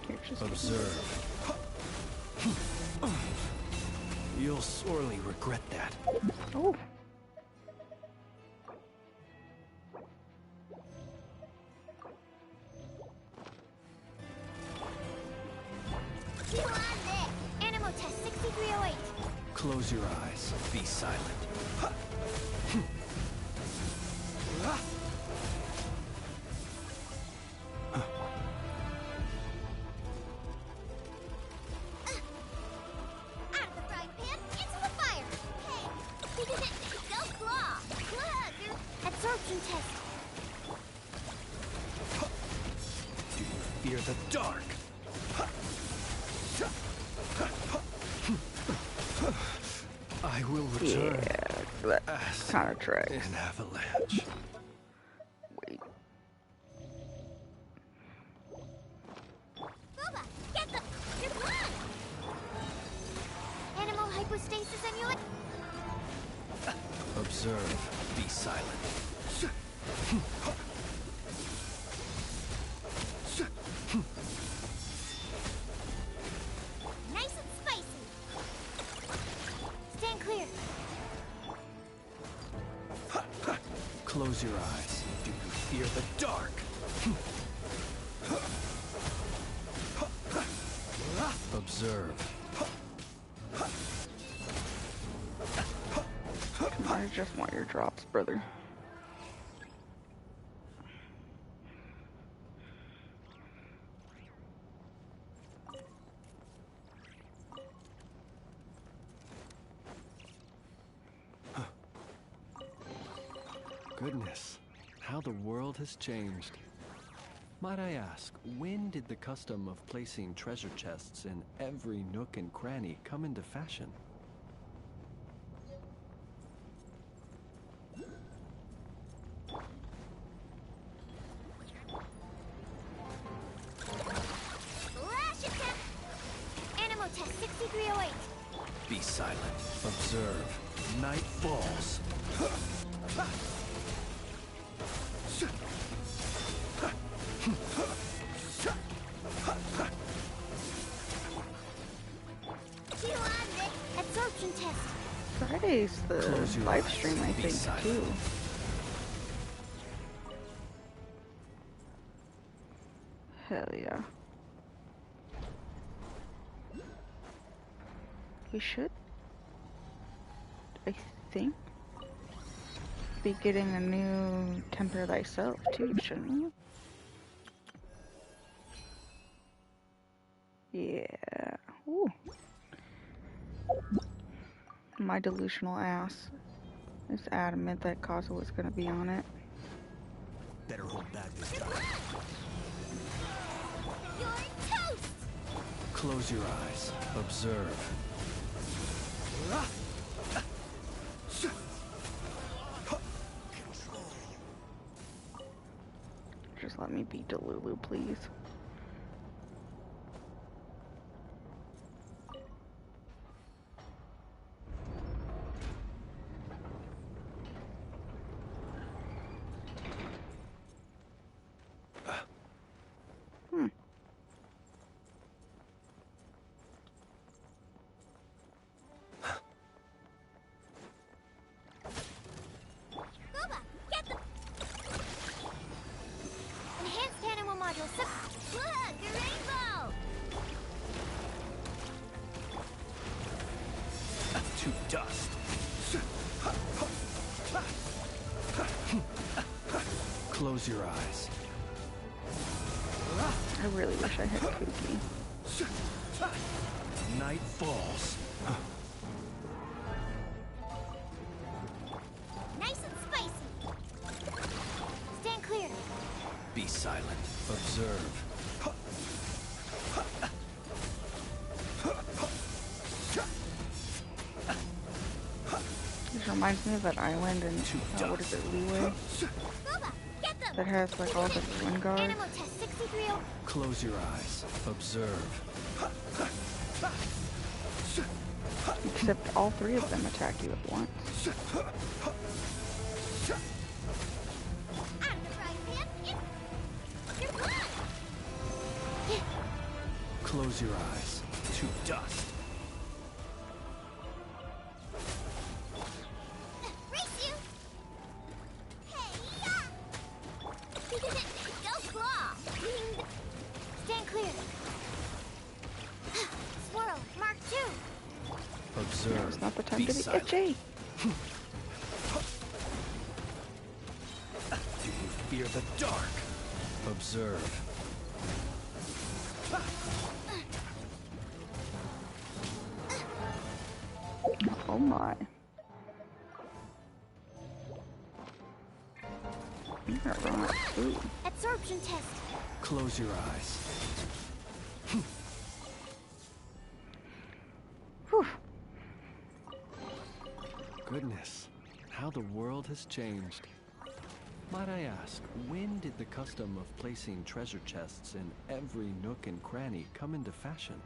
Here, just Observe. You'll sorely regret that. Oh, You on there. Animal test 6308. Close your eyes. Be silent. Out of the frying pan, into the fire. Hey. Go claw. Absorption test. Do you fear the dark? I will return. yeah, that As kind of tracks. an avalanche. Wait. Boba, get them. Good one. Animal hypostasis amulet. Observe. Be silent. Nice and spicy. Stand clear. Close your eyes. Do you fear the dark? Observe. I just want your drops, brother. Goodness, how the world has changed. Might I ask, when did the custom of placing treasure chests in every nook and cranny come into fashion? Flash attack! Animal test 6308. Be silent. Observe. Night falls. Absorption test. Friday's the Close your live eyes. stream, I Be think, silent. too. Hell yeah. We should, I think, be getting a new Temper Thyself, too, shouldn't we? Yeah. Ooh. My delusional ass is adamant that Kaza was gonna be on it. Better hold back this time. You're toast! Close your eyes. Observe. Just let me be Delulu, please. Gooba, get the enhanced animal module. Look, a rainbow! To dust. Close your eyes. I really wish I had Kooky. Night falls. Nice and spicy. Stand clear. Be silent. Observe. This reminds me of that island in, what is it, Leeway? Gooba, get them! That has, like, all the wind guards. Animal test 6308. Close your eyes. Observe. Except all three of them attack you at once. I'm the frying pan. You're blind! Close your eyes. To dust. Race you! Hey-ya! Go claw! Stand clear. Swirl, Mark 2. Observe. It's not the time Be to be silent. itchy. Do you fear the dark? Observe. Oh my. You got wrong. Ooh. Absorption test. Close your eyes. Whew. Goodness, how the world has changed. Might I ask, when did the custom of placing treasure chests in every nook and cranny come into fashion?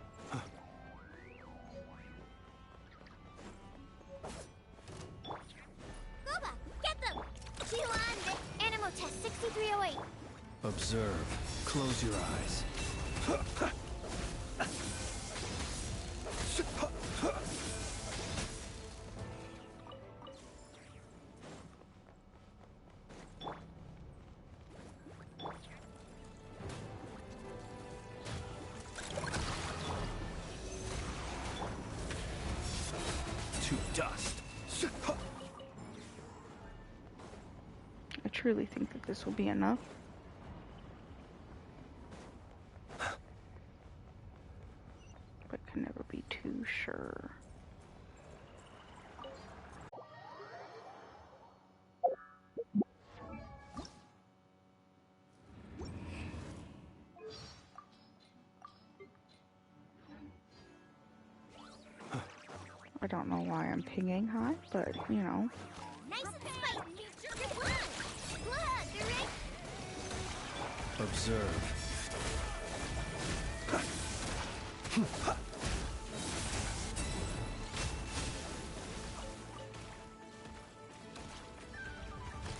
Gooba, get them! G1, animal test 6308. Observe. Close your eyes. To dust. I truly think that this will be enough. But can never be too sure. don't know why I'm pinging high, but you know. Nice and spicy. Just one. Look, you're right. Observe.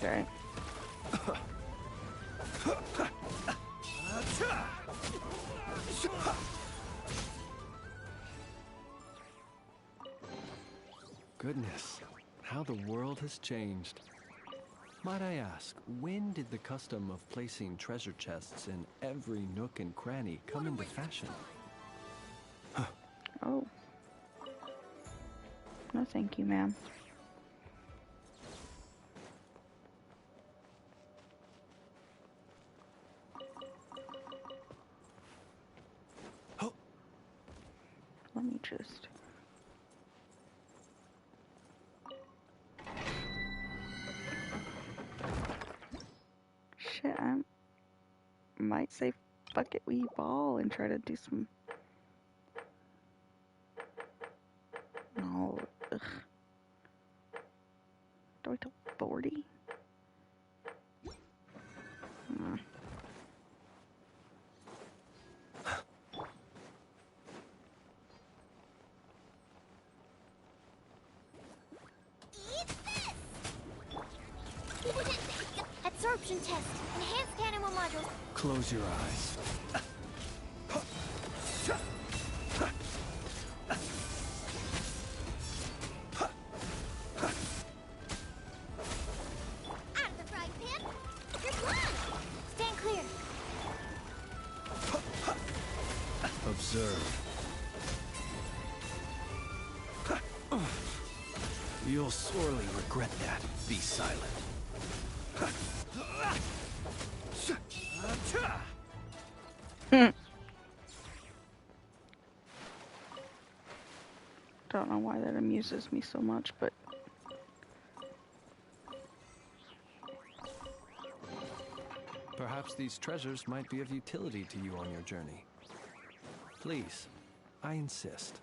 Okay. Goodness, how the world has changed. Might I ask, when did the custom of placing treasure chests in every nook and cranny come into fashion? Oh. No, thank you, ma'am. Let me just... Shit, I might say fuck it, we ball and try to do some... No, ugh. Do I till 40? Hmm. Absorption test. Enhanced animal modules. Close your eyes. Out of the frying pan. Here's one. Stand clear. Observe. You'll sorely regret that. Be silent. Don't know why that amuses me so much, but... Perhaps these treasures might be of utility to you on your journey. Please, I insist.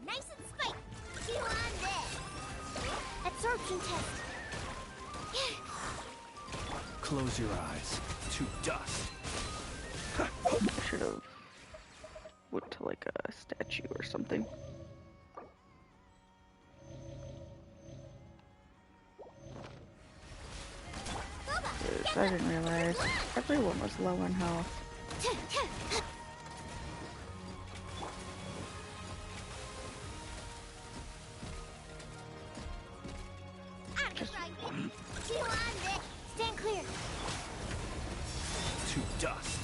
Nice and spicy. Chew on this. Absorption test. Close your eyes. To dust. I should have went to like a statue or something. 'Cause I didn't realize everyone was low on health. Just Chew on this. Stand clear. To dust.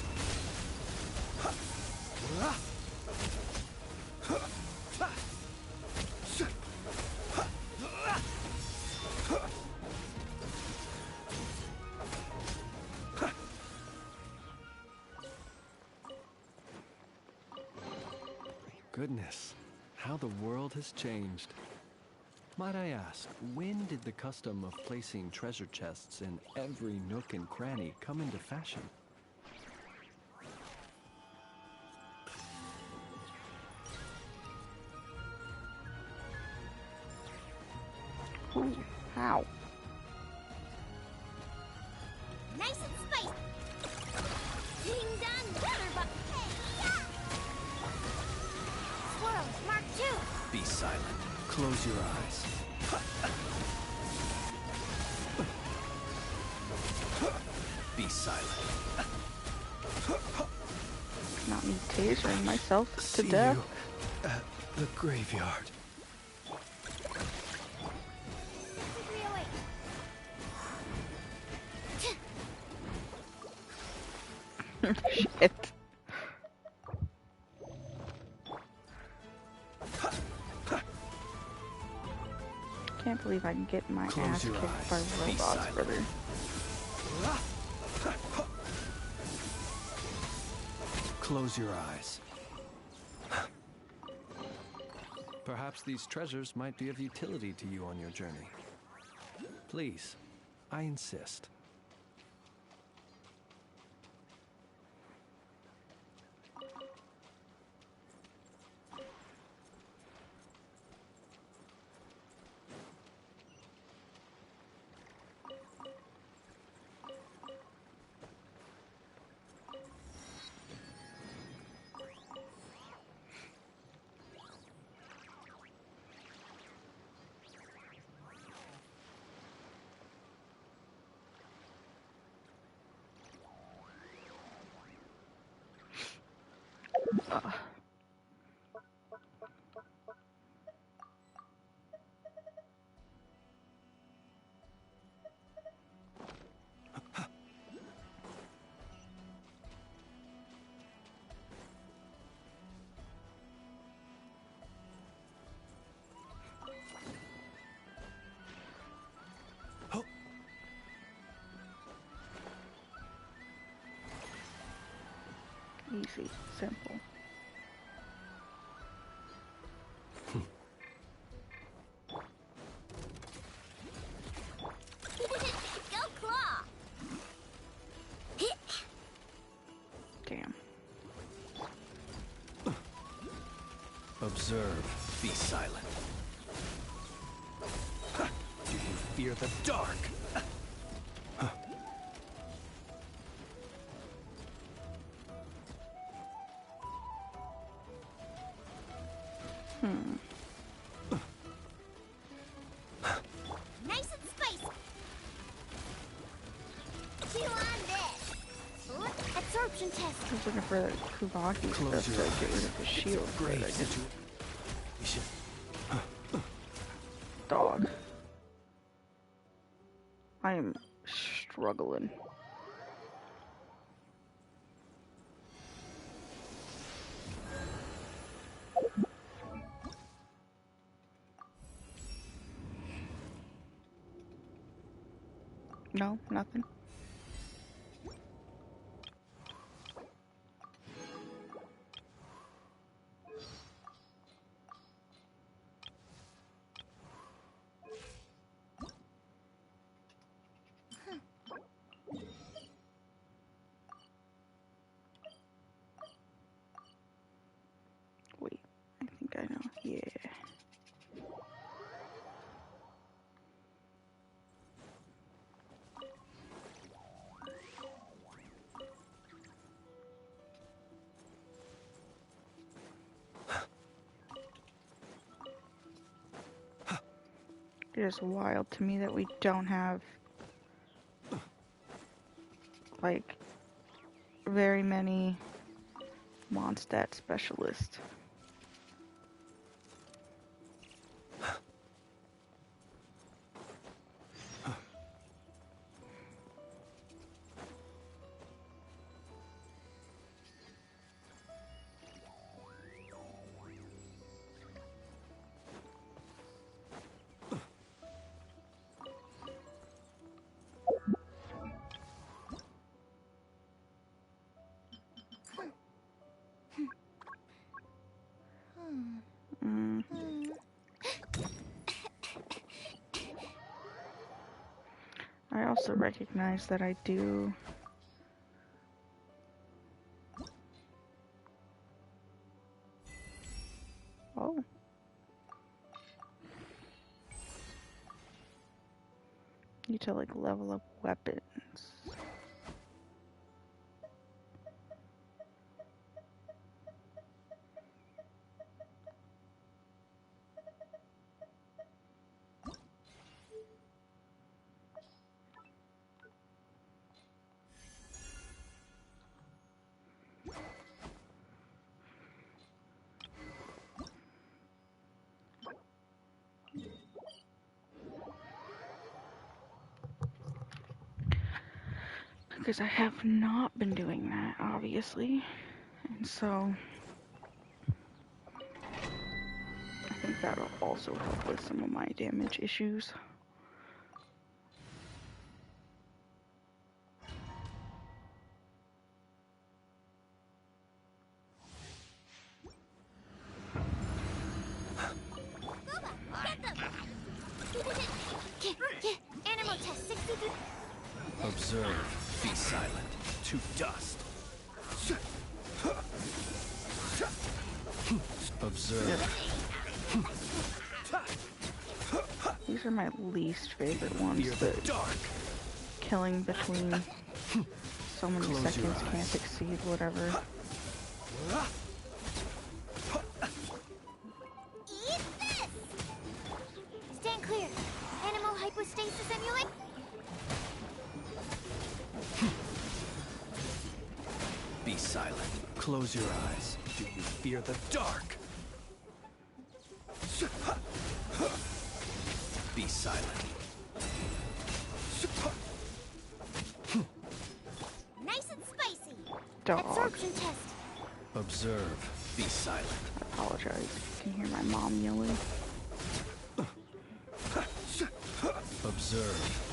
Goodness, how the world has changed. Might I ask, when did the custom of placing treasure chests in every nook and cranny come into fashion? ooh, how? Nice and spicy. Ding dong, butter Swirl, Mark 2. Be silent. Close your eyes. Be silent. Not me tasering myself to See death. you at the graveyard. Shit. Can't believe I can get my Close ass your kicked by eyes. Be robots, silent. brother. Close your eyes. Perhaps these treasures might be of utility to you on your journey. Please, I insist. Easy, simple. Go claw! Damn. Observe. Be silent. Do you fear the dark? Nice and spicy! Chew on this! Absorption test! I was looking for the Kuvaki Close stuff your to get rid eyes. of the shield, but I Great didn't. situation. Dog. I am struggling. No, nothing. Wait, I think I know. Yeah. It is wild to me that we don't have, like, very many Mondstadt specialists. I also recognize that I do need to like level up weapons. Because I have not been doing that, obviously. And so I think that'll also help with some of my damage issues. Animal test 63. Observe. Be silent. To dust. Observe. These are my least favorite ones. Fear the dark. Killing between so many Close your seconds can't eyes. exceed whatever. Eat this! Stand clear. Animal hypostasis emulate. Be silent. Close your eyes. Do you fear the dark? Be silent. Nice and spicy. Dog. Absorption test. Observe. Be silent. I apologize. You can hear my mom yelling. Observe.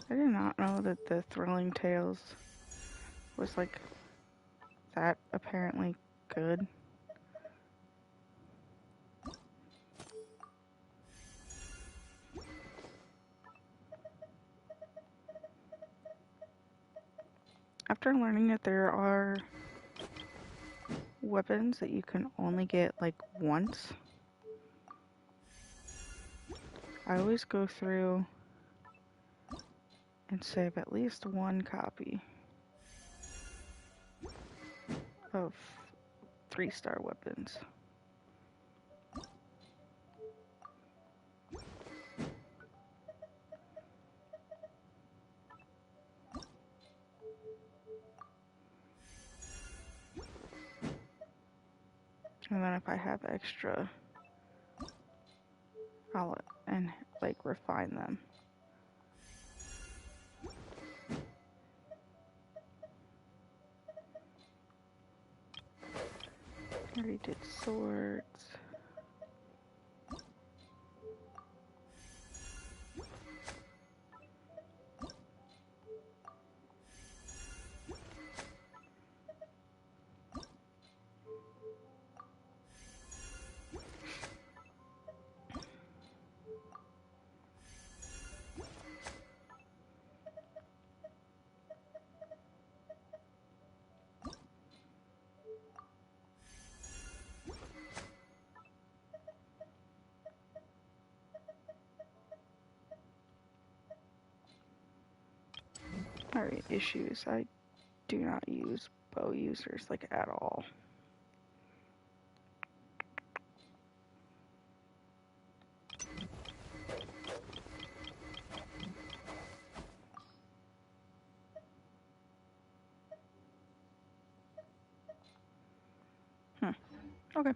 I did not know that the Thrilling Tales was like that apparently good. After learning that there are weapons that you can only get like once, I always go through and save at least one copy of 3-star weapons. And then if I have extra, I'll and like refine them. Already did swords. primary issues. I do not use bow users, like, at all. Okay.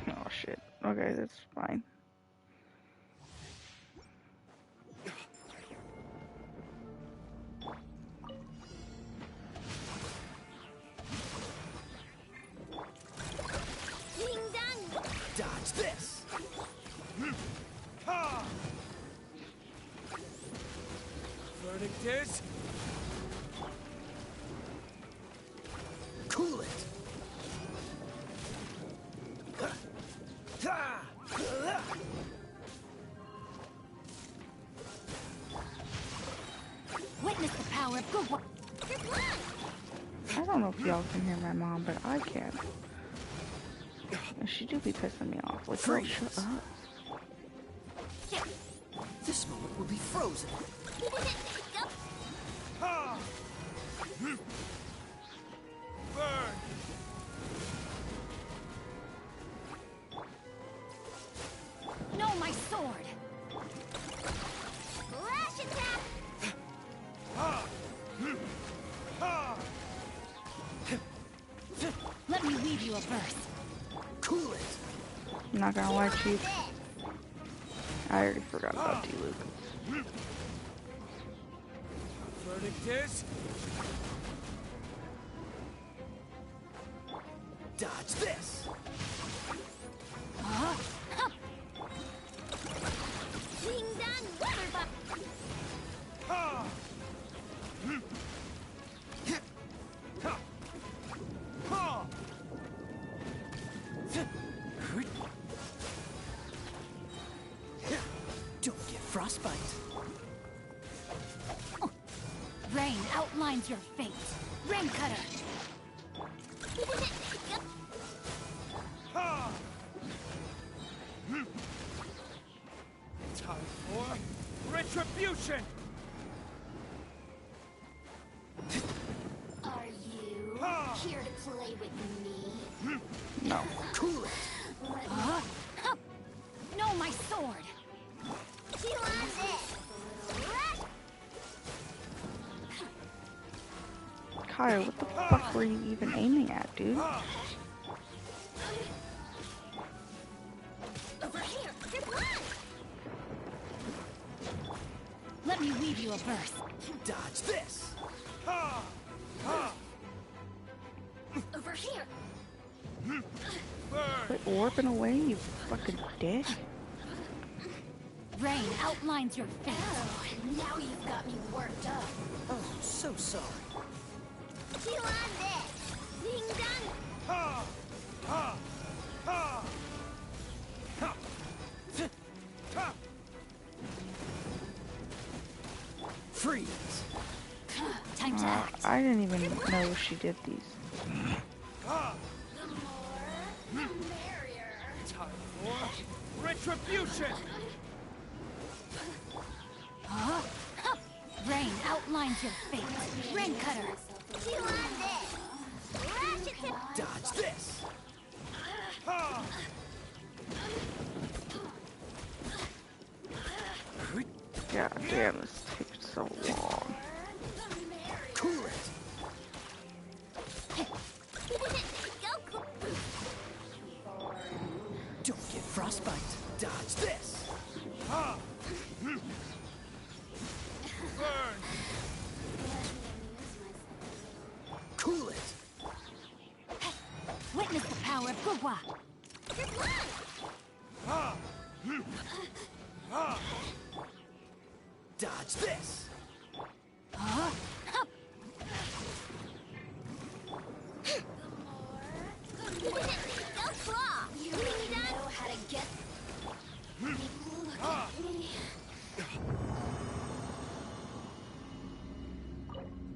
Oh shit. Okay, that's fine. Dodge this! Verdict is... Cool it! Witness the power of good work. I don't know if y'all can hear my mom, but I can. And she do be pissing me off. Like, girl, shut up. This moment will be frozen. Burn! No, my sword! Flash attack! Let me weave you a verse. Cool it! I'm not gonna lie to you. I already forgot about D-Luke. Verdict is... Dodge this! Ding dong, water buck! Don't get frostbite. Rain outlines your fate. Rain cutter. Time for retribution! Are you here to play with me? No. Cool it! No, my sword! She loves it! Kyle, what the fuck were you even aiming at, dude? Over here! Just run! Let me weave you a verse. Dodge this! Over here! Quit warping away, you fucking dick. Rain outlines your fate. Oh, now you've got me worked up. Oh, so sorry. She loves it! Ding dong! Freeze! Time to act. I didn't even know she did these. Time for retribution! Rain outlines your fate. Rain cutter. She loves it! Flash attack! Dodge this! God damn, this takes so long. Cool it! Don't get frostbite. Dodge this! Burn! Cool it! Witness the power of Gugwa. Dodge this!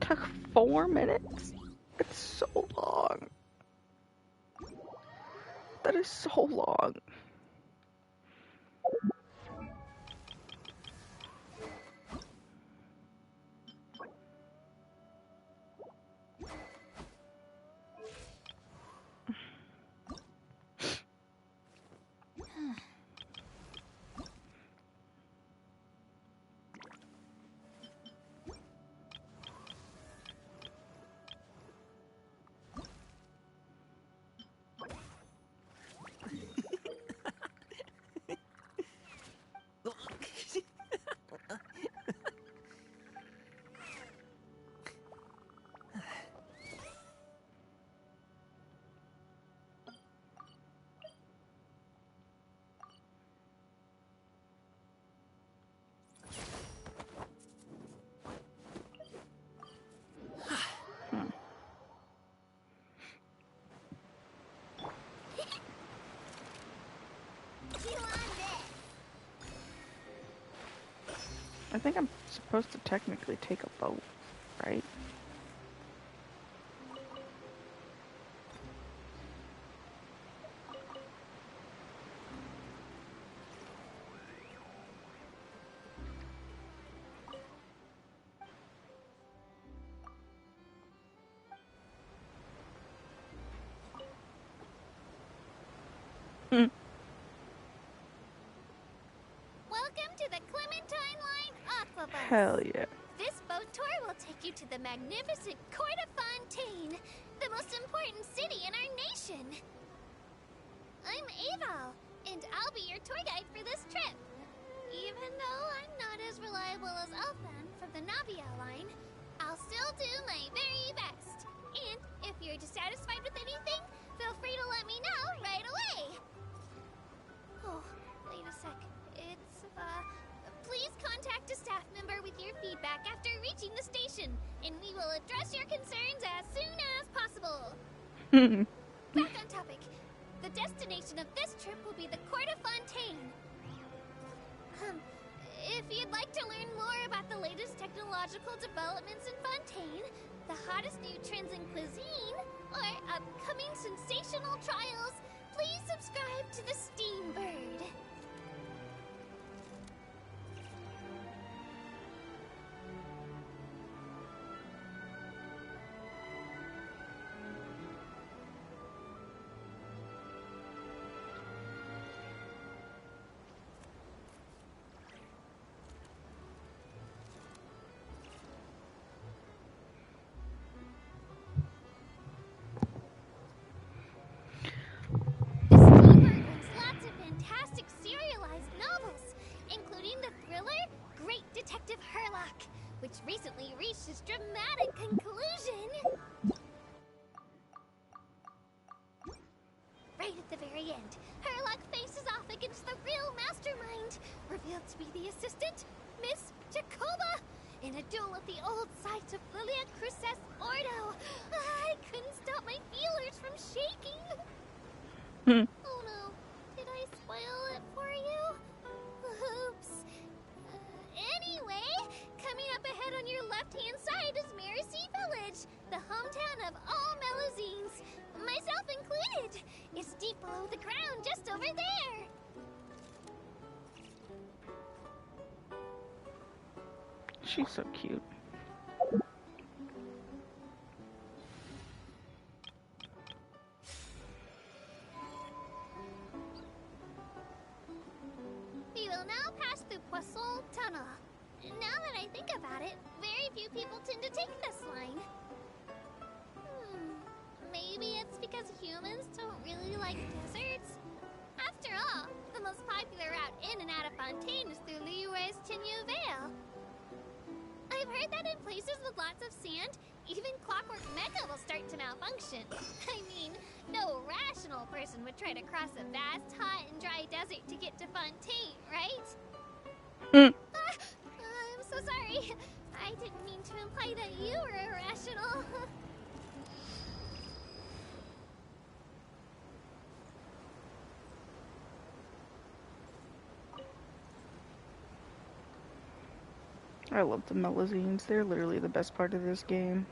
Took 4 minutes? It's so long. That is so long. I think I'm supposed to technically take a boat, right? Welcome to the Clementine Line Aquaboat. Hell yeah. This boat tour will take you to the magnificent Court of Fontaine, the most important city in our nation. I'm Aval, and I'll be your tour guide for this trip. Even though I'm not as reliable as Elfan from the Navia line, I'll still do my very best. And if you're dissatisfied with anything, feel free to let me know right away. Oh, wait a sec. Please contact a staff member with your feedback after reaching the station, and we will address your concerns as soon as possible. Back on topic. The destination of this trip will be the Court of Fontaine. If you'd like to learn more about the latest technological developments in Fontaine, the hottest new trends in cuisine, or upcoming sensational trials, please subscribe to the Steambird. Lots of fantastic serialized novels, including the thriller Great Detective Herlock, which recently reached its dramatic conclusion. Right at the very end, Herlock faces off against the real mastermind, revealed to be the assistant, Miss Jacoba, in a duel at the old site of Lilia Cruces Ordo. I couldn't stop my feelers from shaking. Oh no, did I spoil it for you? Oops. Anyway, coming up ahead on your left-hand side is Mercy Village, the hometown of all Melusines, myself included. It's deep below the ground just over there. She's so cute. We will now pass through Poisson Tunnel. Now that I think about it, very few people tend to take this line. Maybe it's because humans don't really like deserts? After all, the most popular route in and out of Fontaine is through Liyue's Chenyu Vale. I've heard that in places with lots of sand, even Clockwork Mecca will start to malfunction. I mean, no rational person would try to cross a vast, hot, and dry desert to get to Fontaine, right? I'm so sorry. I didn't mean to imply that you were irrational. I love the Melazines. They're literally the best part of this game.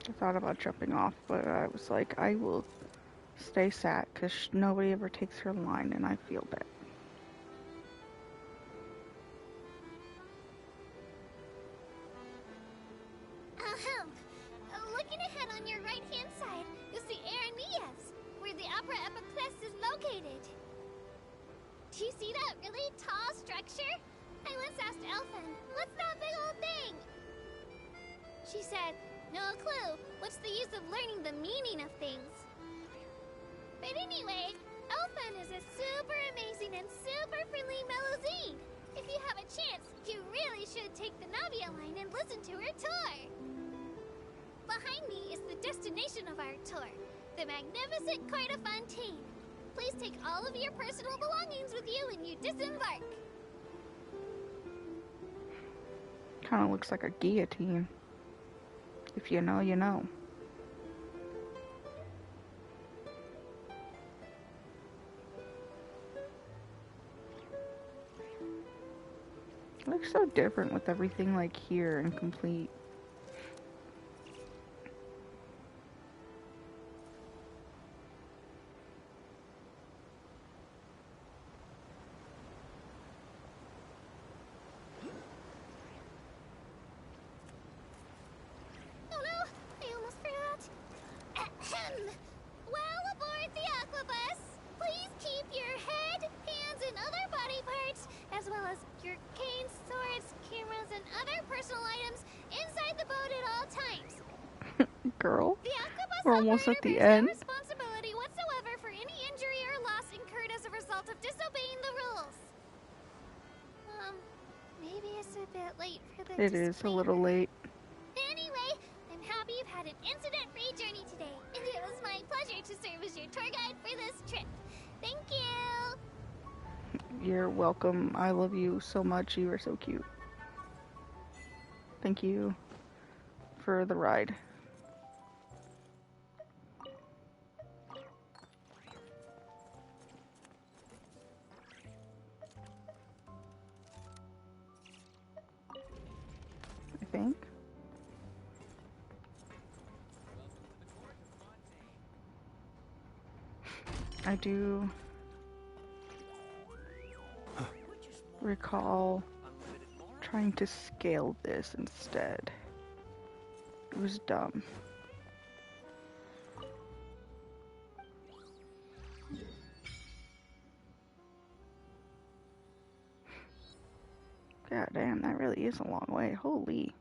I thought about jumping off, but I was like, I will stay sat because nobody ever takes her line and I feel bad. Ahem. Looking ahead on your right-hand side, you'll see Aranias, where the Opera Epiclese is located. Do you see that really tall structure? I once asked Elfin, what's that big old thing? She said, no clue. What's the use of learning the meaning of things? But anyway, Elfin is a super amazing and super friendly Melazine. If you have a chance, you really should take the Navia line and listen to her tour. Behind me is the destination of our tour, the magnificent Court of Fontaine. Please take all of your personal belongings with you when you disembark. Kind of looks like a guillotine. If you know, you know. It looks so different with everything like here and complete. Oh no, I almost forgot. Ahem. While aboard the Aquabus, please keep your head, hands, and other body parts, as well as your canes, swords, cameras, and other personal items inside the boat at all times. Girl, The Aquabus we're almost at operator the bears end. no responsibility whatsoever for any injury or loss incurred as a result of disobeying the rules. Maybe it's a bit late for the It is a little late. Anyway, I'm happy you've had an incident-free journey today, and it was my pleasure to serve as your tour guide for this trip. Thank you! You're welcome. I love you so much. You are so cute. Thank you for the ride. I think. I do recall trying to scale this instead. It was dumb. God damn, that really is a long way. Holy.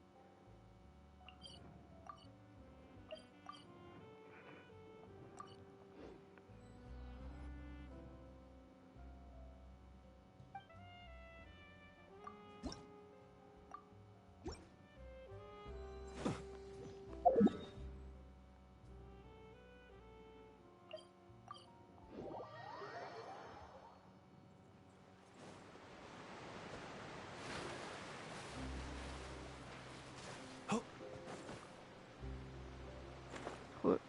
What?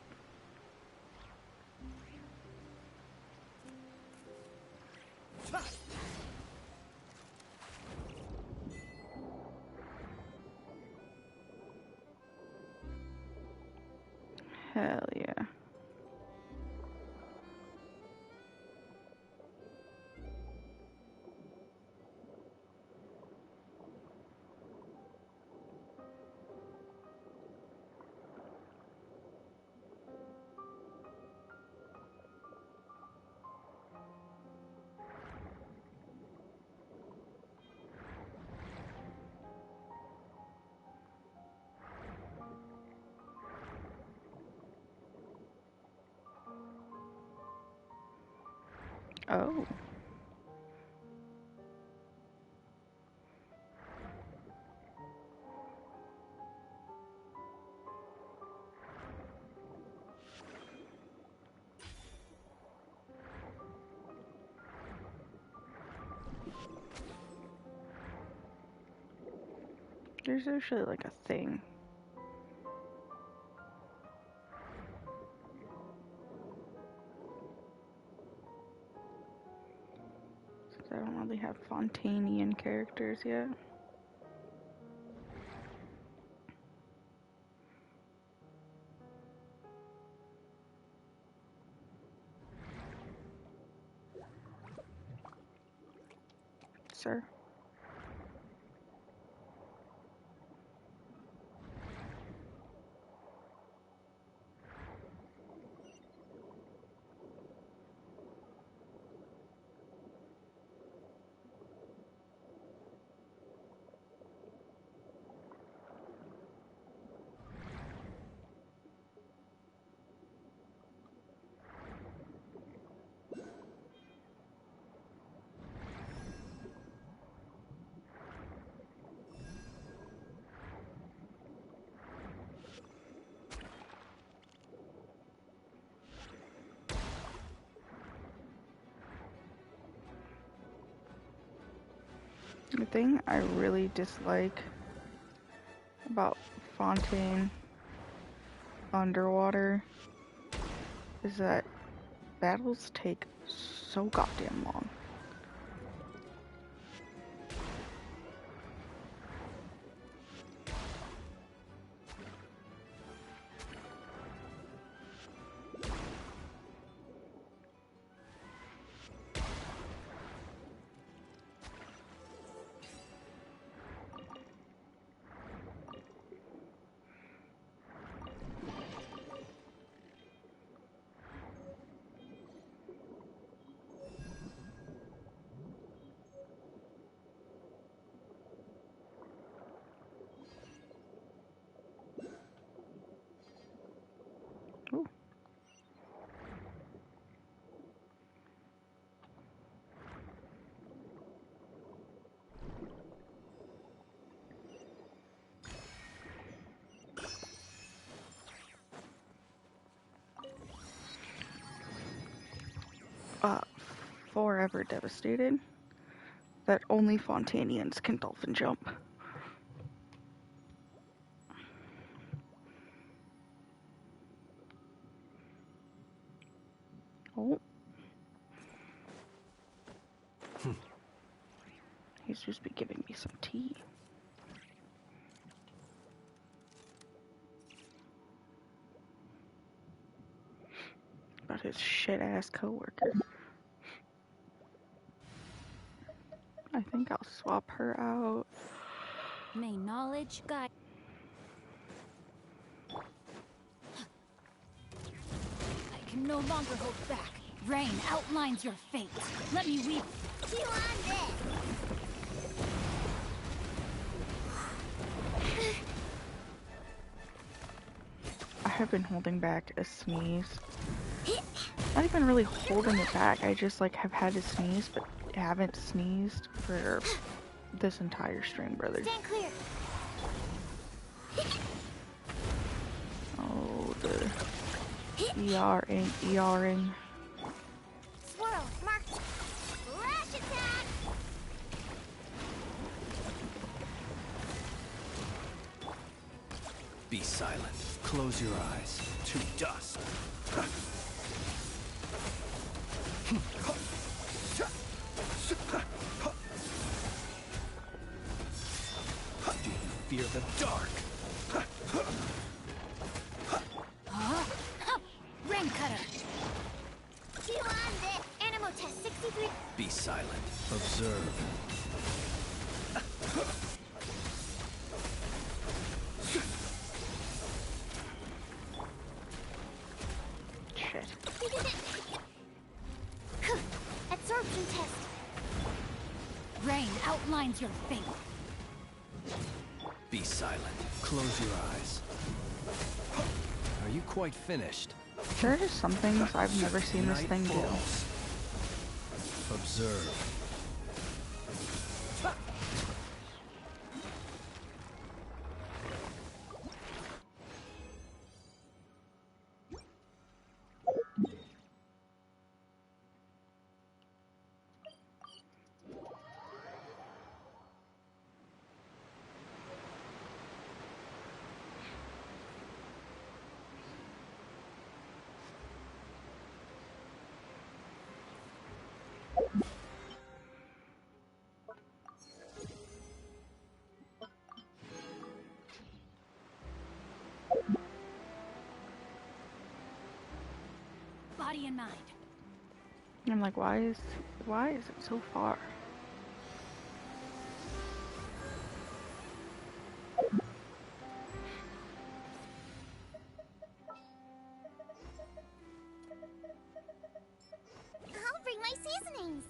Hell yeah. Oh. There's usually like a thing. Since I don't really have Fontanian characters yet. Sir. The thing I really dislike about Fontaine underwater is that battles take so goddamn long. Ooh. Forever devastated that only Fontanians can dolphin jump. Oh. He's supposed to be giving me some tea. About his shit-ass coworker. I think I'll swap her out. May knowledge guide. I can no longer hold back. Rain outlines your fate. Let me weave you on this. I have been holding back a sneeze. Not even really holding it back. I just like have had to sneeze, but haven't sneezed for this entire stream, brother. Stand clear. Oh, the ERing. Swirl, marked. Flash attack. Be silent. Close your eyes. To dust. Do you fear the dark? Rain cutter. You on this. Animo test 63. Be silent. Observe. Shit. Absorption test. Rain outlines your fate. Be silent. Close your eyes. Are you quite finished? There are just some things I've never seen this Night thing do. falls. Observe. body and mind. I'm like, why is it so far? I'll bring my seasonings.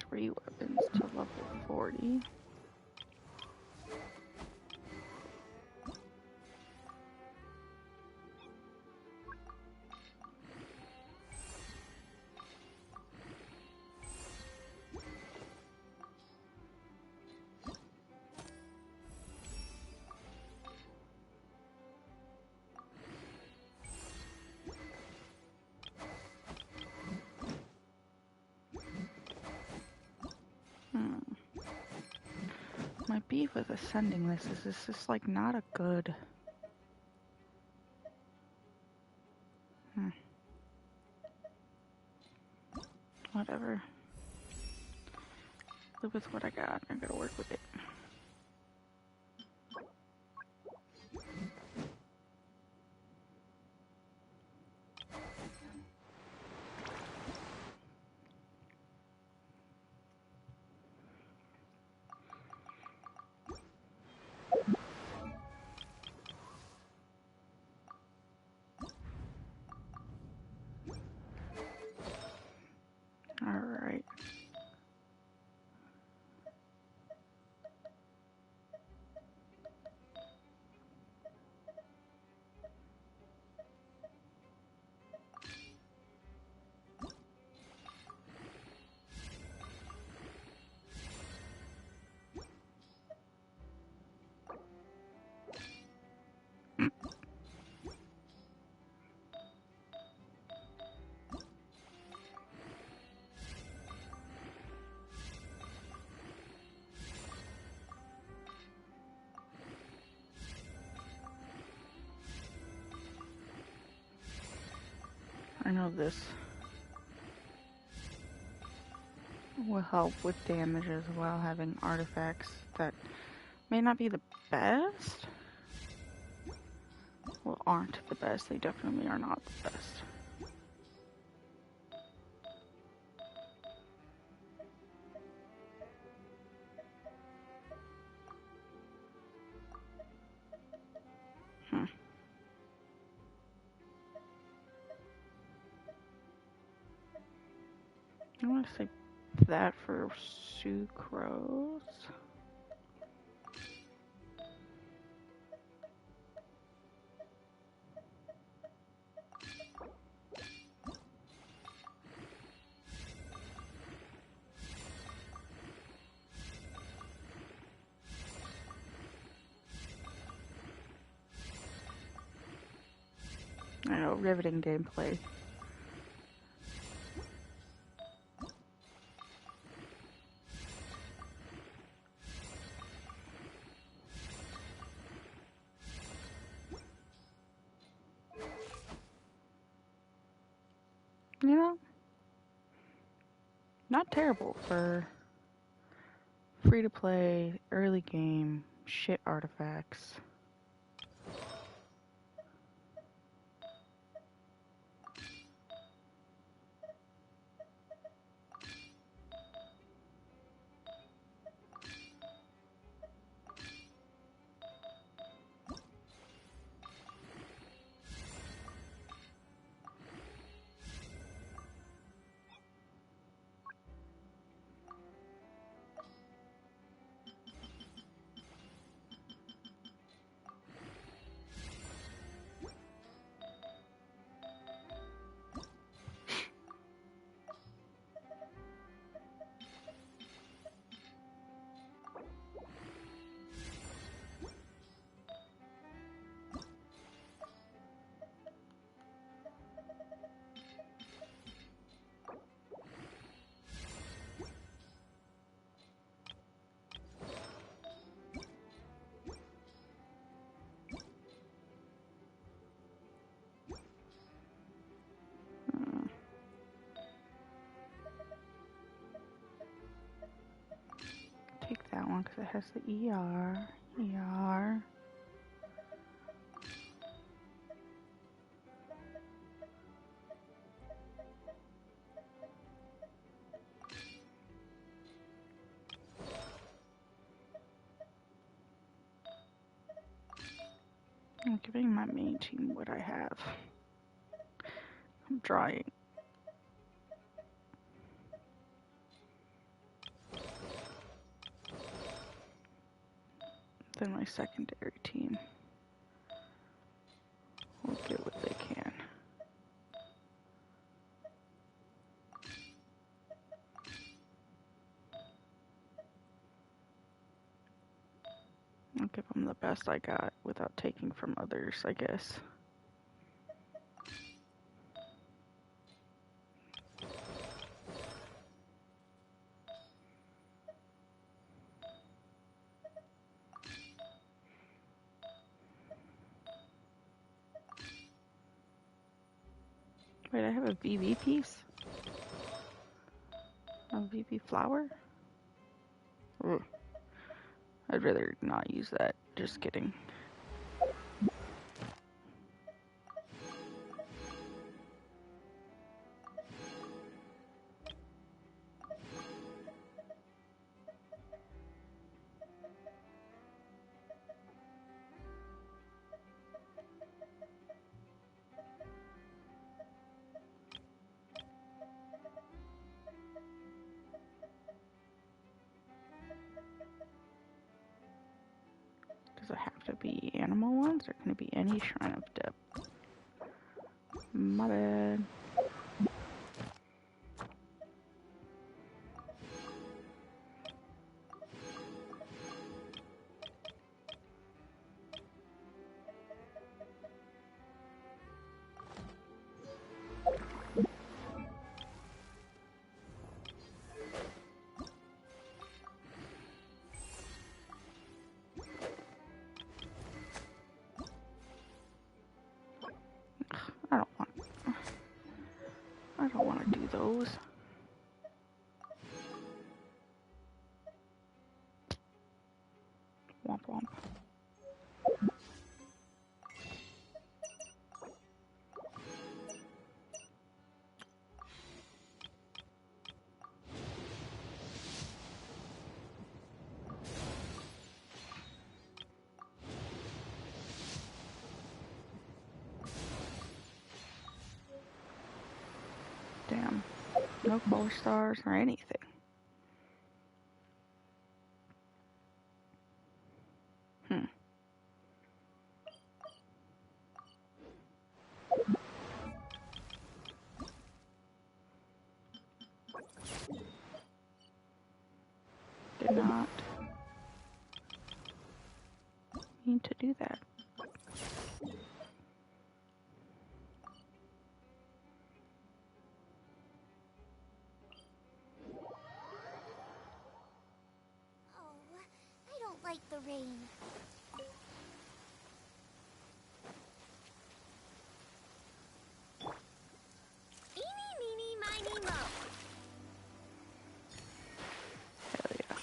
3 weapons to level 40. My beef with ascending this is just like not a good. Whatever. Live with what I got. I gotta work with it. Alright. I know this will help with damage as well, having artifacts that may not be the best. Well, aren't the best. They definitely are not the best. I want to say that for sucrose. I know, riveting gameplay. You know, not terrible for free-to-play, early game, shit artifacts. that one because it has the ER. ER. I'm giving my main team what I have. I'm drying. Then my secondary team will get what they can. I'll give them the best I got without taking from others, I guess. Wait, I have a VV piece? A VV flower? Ugh. I'd rather not use that. Just kidding. Does it have to be animal ones, or can it be any shrine of depth? My bad. I don't want to do those. Womp womp. Damn. No 4 stars or anything. Did not mean to do that. I don't like the rain. Eeny, meeny, miny, mo. Hell yeah.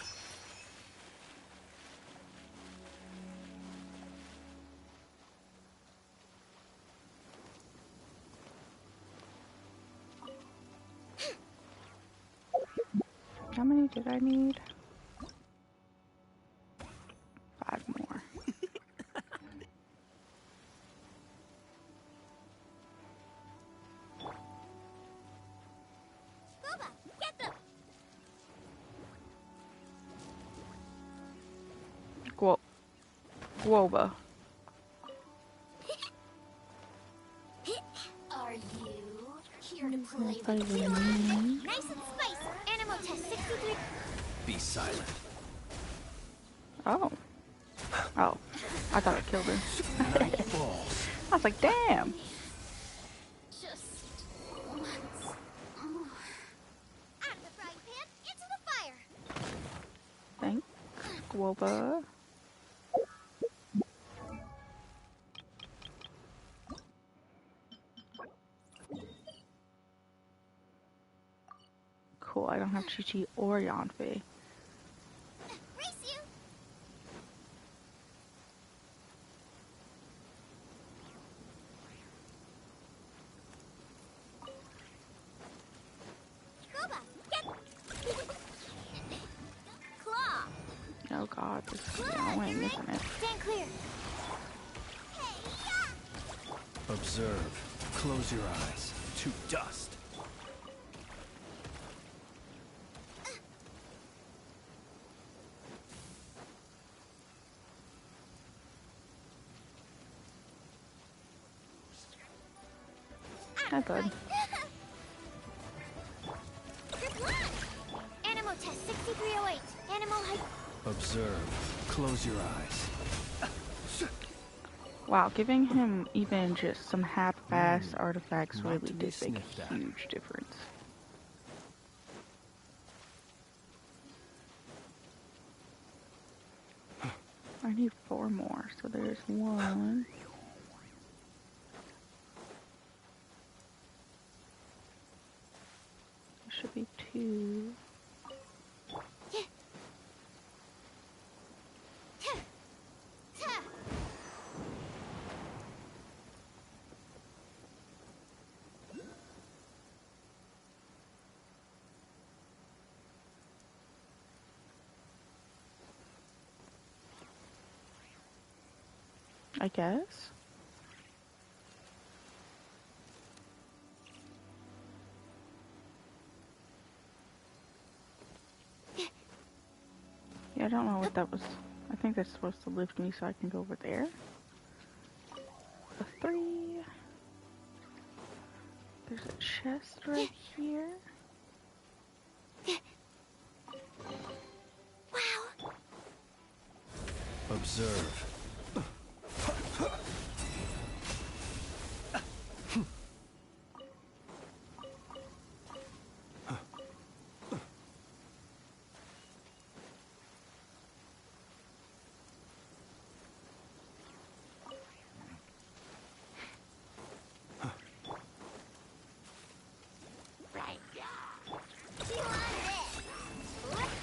How many did I need? 5 more. Boba, get them! Guoba. Are you here to play Play the with game? me. Nice and spicy. Animal test 63. Be silent. Oh. Oh. I thought I killed her. Balls. I was like, damn. Just once. Out of the frying pan, into the fire. Thanks, Guoba. Cool, I don't have Chi-Chi or Yanfei. Race you! Oh god, this is annoying, isn't it? Stand clear. Observe. Close your eyes. To dust. Not good. Animal test 6308. Animal height. Observe. Close your eyes. Wow, giving him even just some half-ass artifacts not really to be did make sniffed a at. huge difference. I need 4 more, so there's 1. There should be 2. I guess. Yeah, I don't know what that was. I think that's supposed to lift me so I can go over there. A 3. There's a chest right here. Wow. Observe.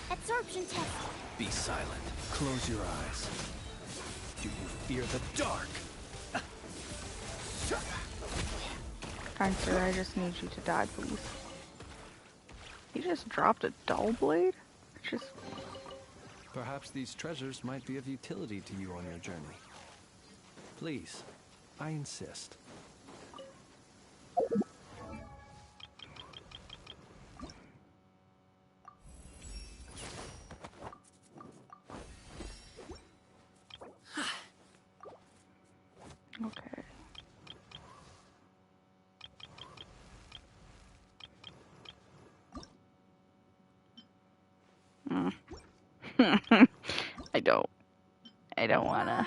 Absorption test. Be silent. Close your eyes. Do you fear the dark? Kind sir, I just need you to die, please. He just dropped a dull blade? It's just... Perhaps these treasures might be of utility to you on your journey. Please, I insist. Okay. I don't wanna.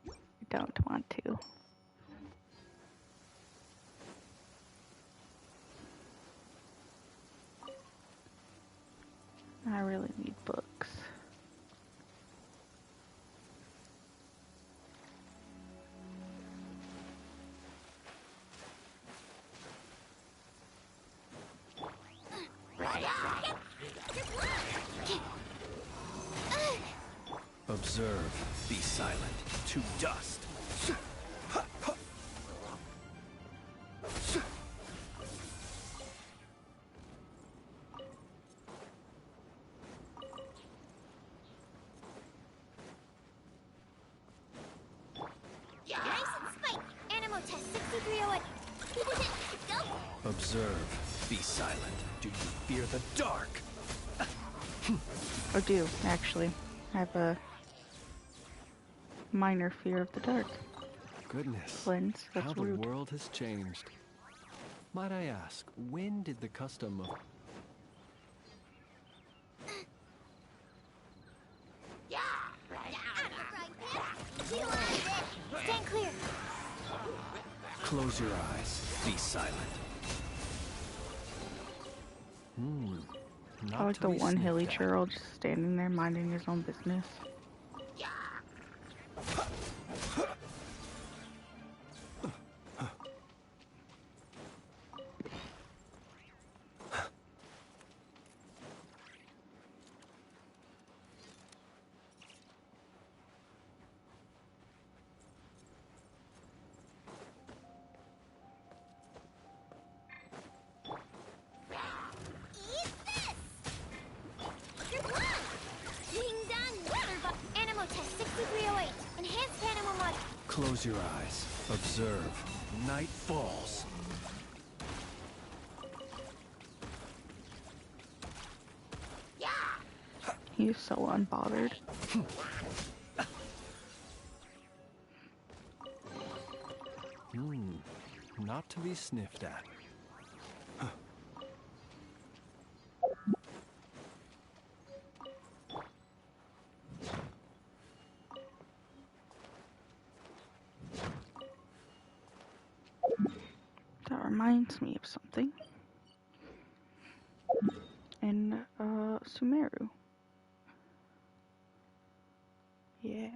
I don't want to. I really need books. Observe. Be silent. To dust. Animal test 6308. Go. Observe. Be silent. Do you fear the dark? I do, actually. I have a minor fear of the dark. Goodness, Cleanse, that's how the rude. world has changed. Might I ask, when did the custom of... Stand clear. Close your eyes. Be silent. Not I like to the be one hilly sniffed at. churl just standing there minding his own business. Eat this. You're blind. Close your eyes. Observe. Night falls. He's so unbothered. Not to be sniffed at. That reminds me of something. In Sumeru. Yeah.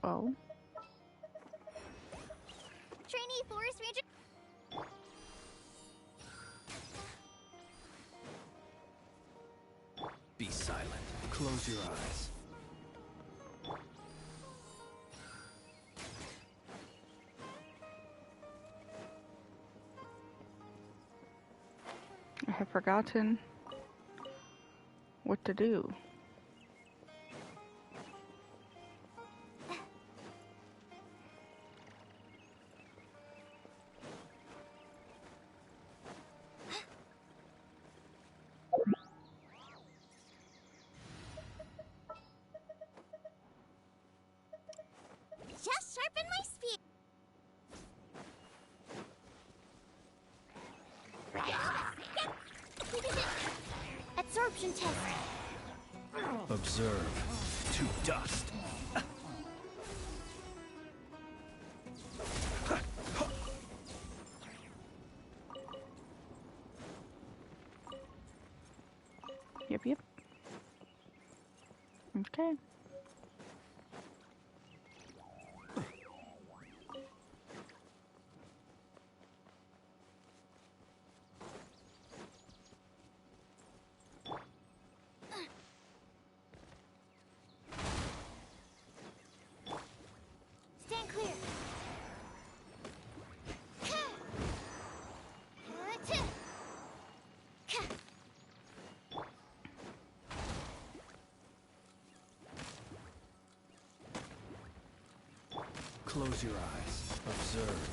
Oh. Trainee Forest Ranger. Be silent. Close your eyes. I have forgotten what to do. Just sharpen my spear. Absorption test. Observe. To dust. Yep. Okay. Stand clear. Close your eyes. Observe.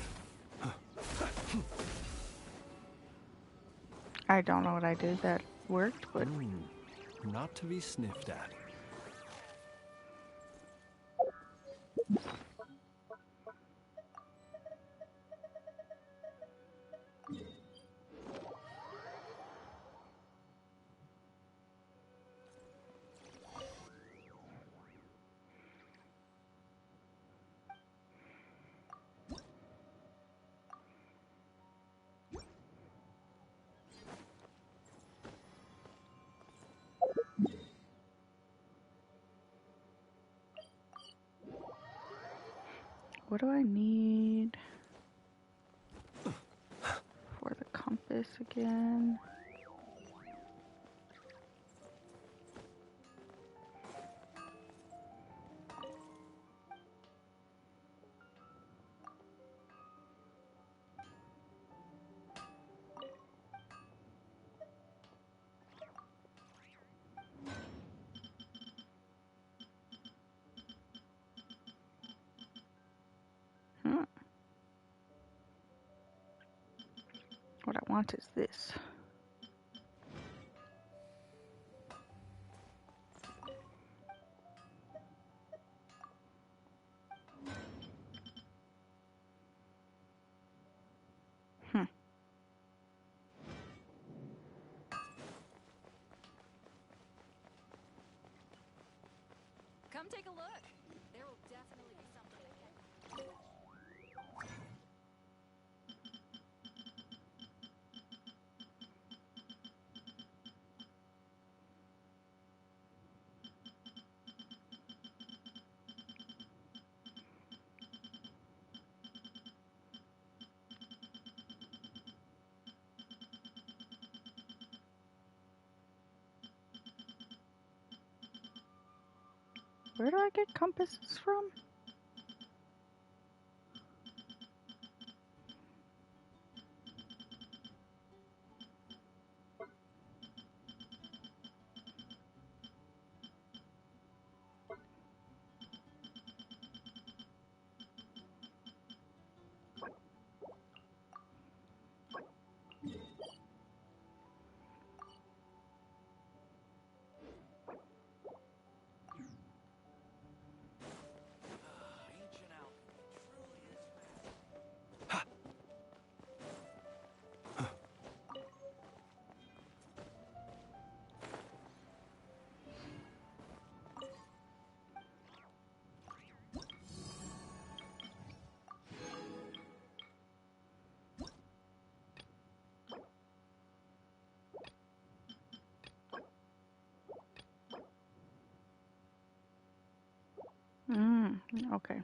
I don't know what I did that worked, but Not to be sniffed at. what do I need for the compass again? What I want is this. Come take a look. There will definitely be something ahead. Where do I get compasses from? Okay.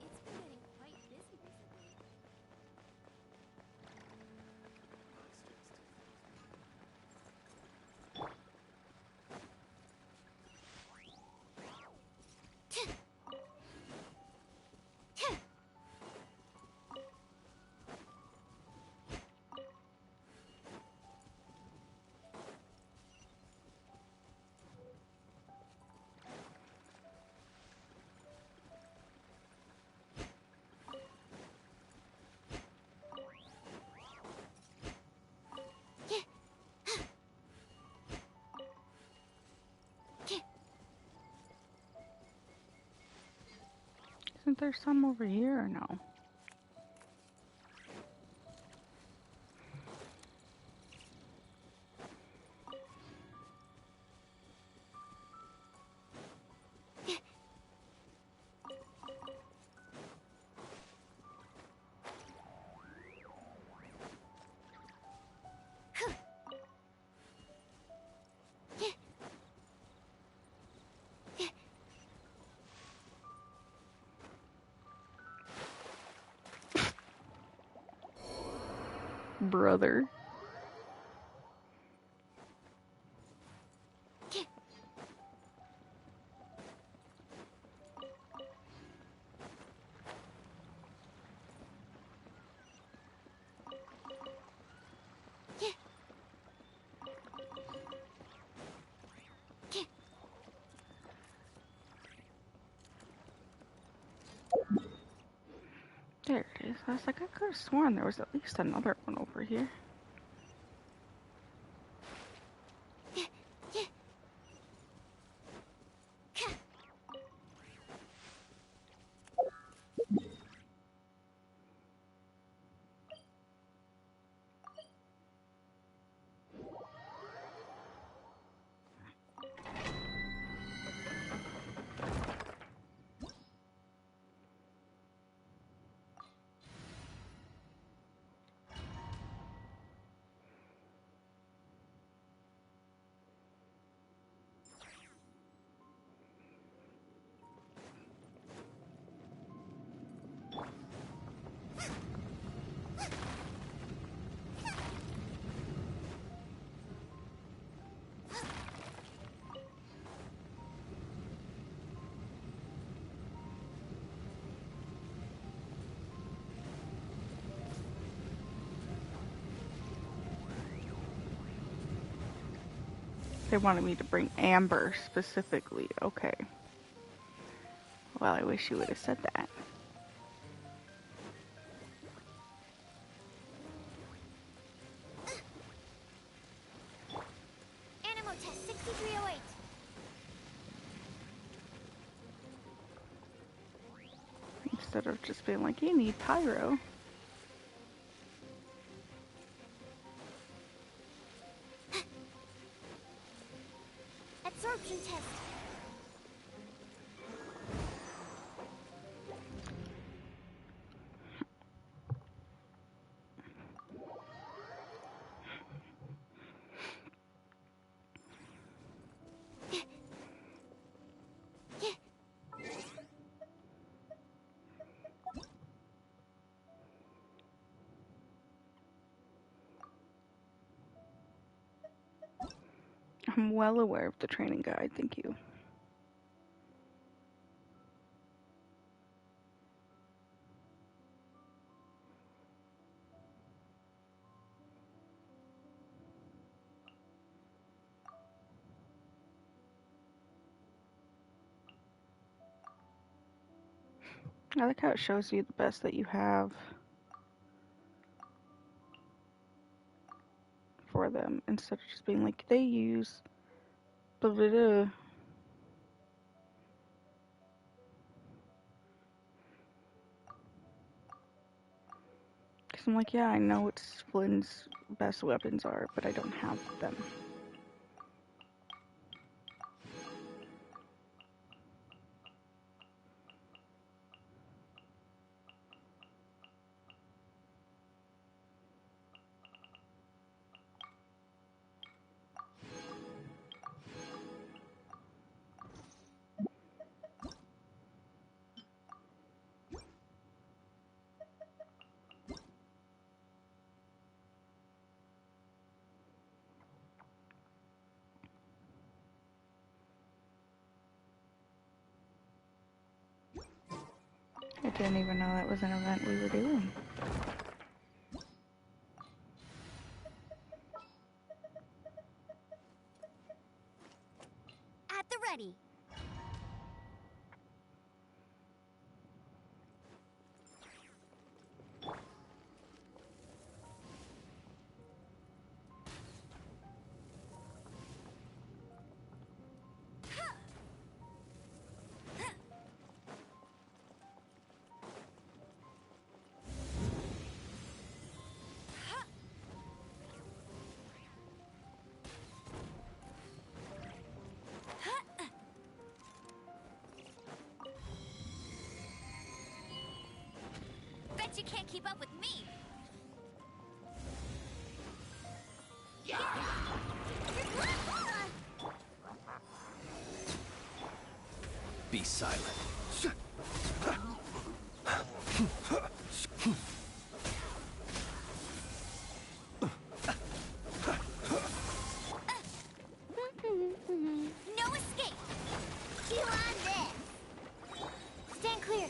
It's been getting quite busy recently. Isn't there some over here or no? Brother. There it is. I was like, I could have sworn there was at least another one over here. They wanted me to bring amber specifically. Okay. Well, I wish you would have said that. Animal test 6308. Instead of just being like, you need pyro. Absorption test. I'm well aware of the training guide, thank you. I like how it shows you the best that you have for them instead of just being like, they use blah blah blah. Because I'm like, yeah, I know what Flynn's best weapons are, but I don't have them. I didn't even know that was an event we were doing. At the ready. Bet you can't keep up with me. Be silent. No escape. You on this. Stand clear.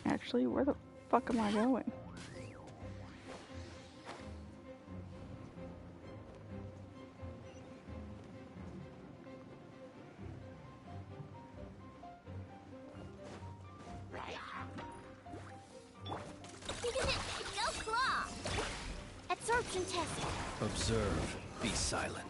Actually, where the fuck am I going? You did it. No claw. Absorption test. Observe. Be silent.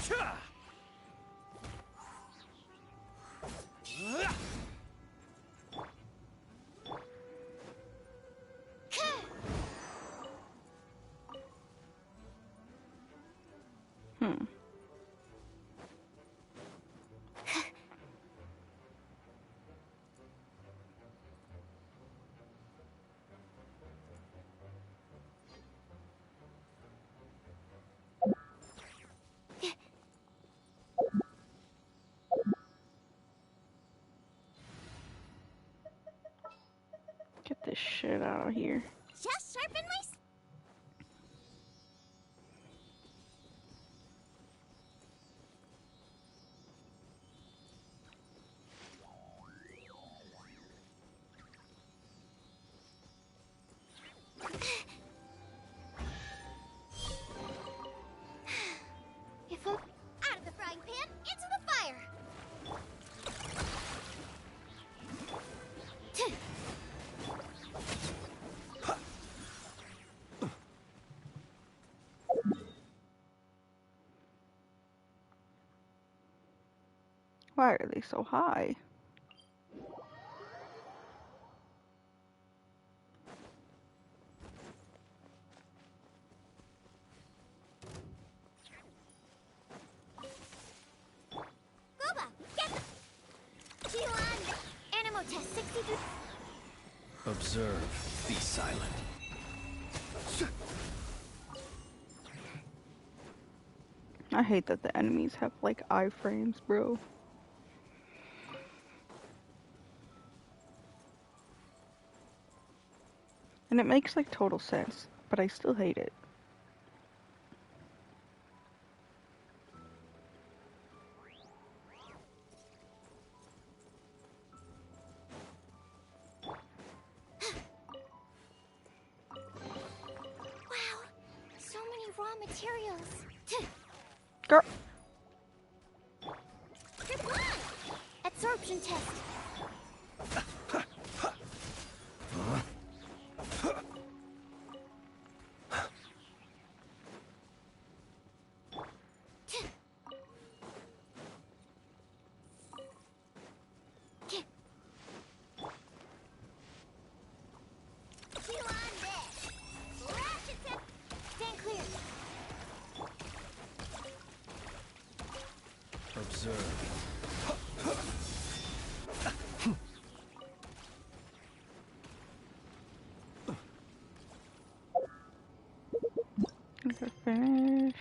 Hmm. Get this shit out of here. Just sharpen my... If I'm out of the frying pan, into the fire! Why are they so high? Boba, get the... T1, Animo test 63... Observe. Be silent. I hate that the enemies have like iframes, bro. And it makes like total sense, but I still hate it. Wow, so many raw materials. Girl. Triple I! Absorption test. T1 this. Ratchet test. Stand clear. Observe. Okay, finish.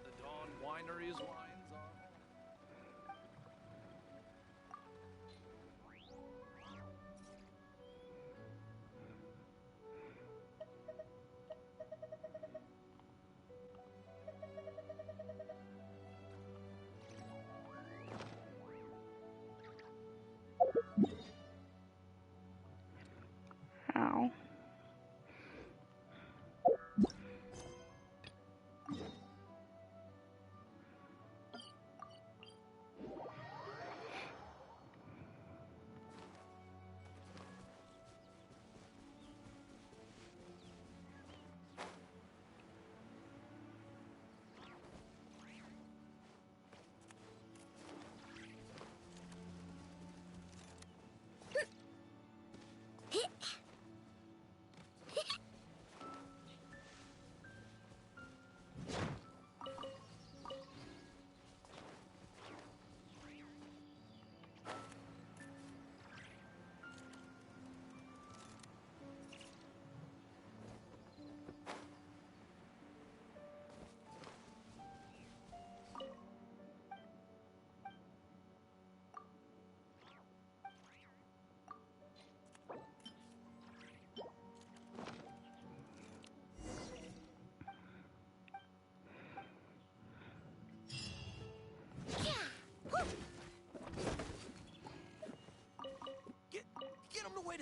The Dawn Winery's wines are... Ow.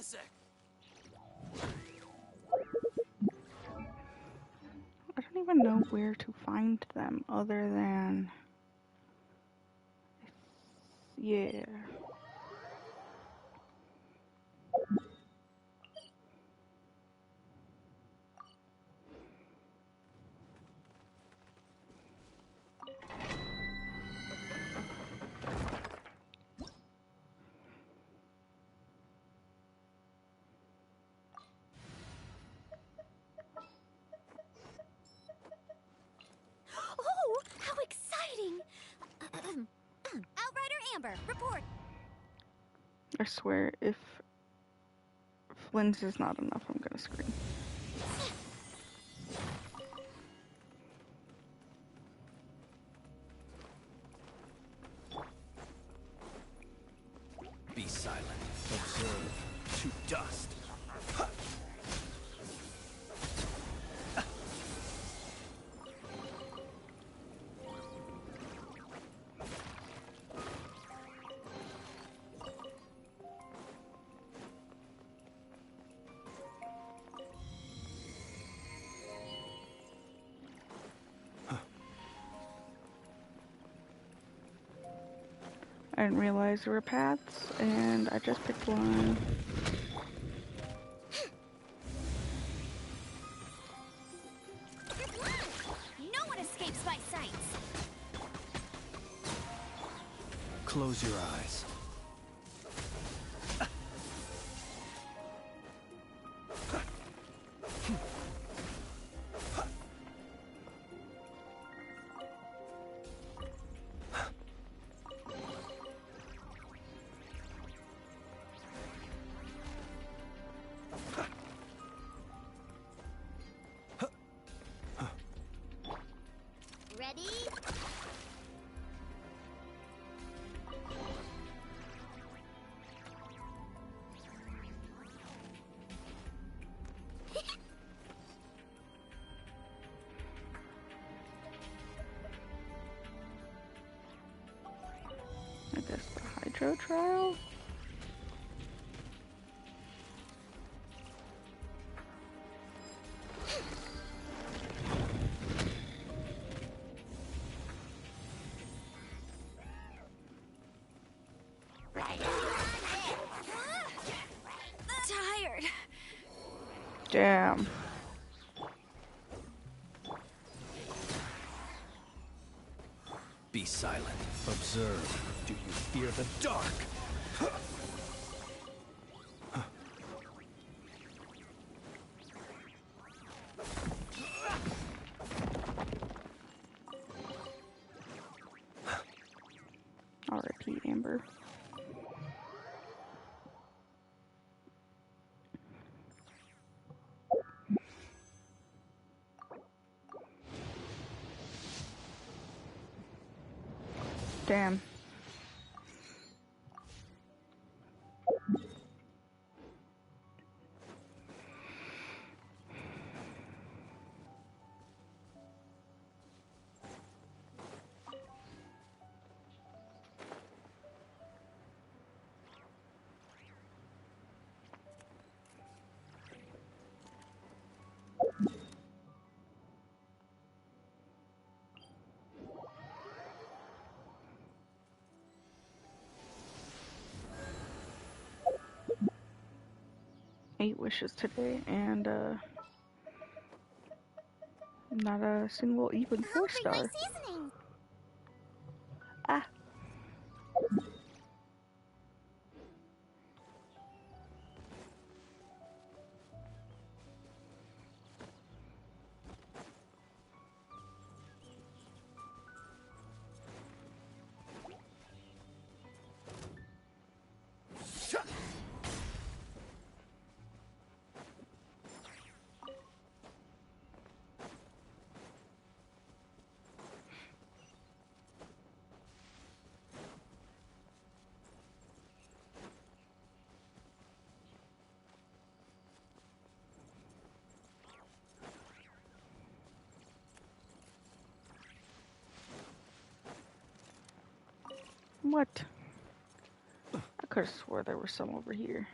a sec. I don't even know where to find them other than... Yeah. Oh, how exciting! Outrider Amber, report. I swear, if Flynn's is not enough, I'm gonna scream. Be silent. Observe. To dust. I didn't realize there were paths, and I just picked one. No one escapes my sights. Close your eyes. Ready? I guess the hydro trial? Tired. Damn. Be silent. Observe. Do you fear the dark? R.I.P. Amber. Damn. Eight wishes today, and not a single even 4-star. Seasoning. Ah. What? I could have swore there was some over here.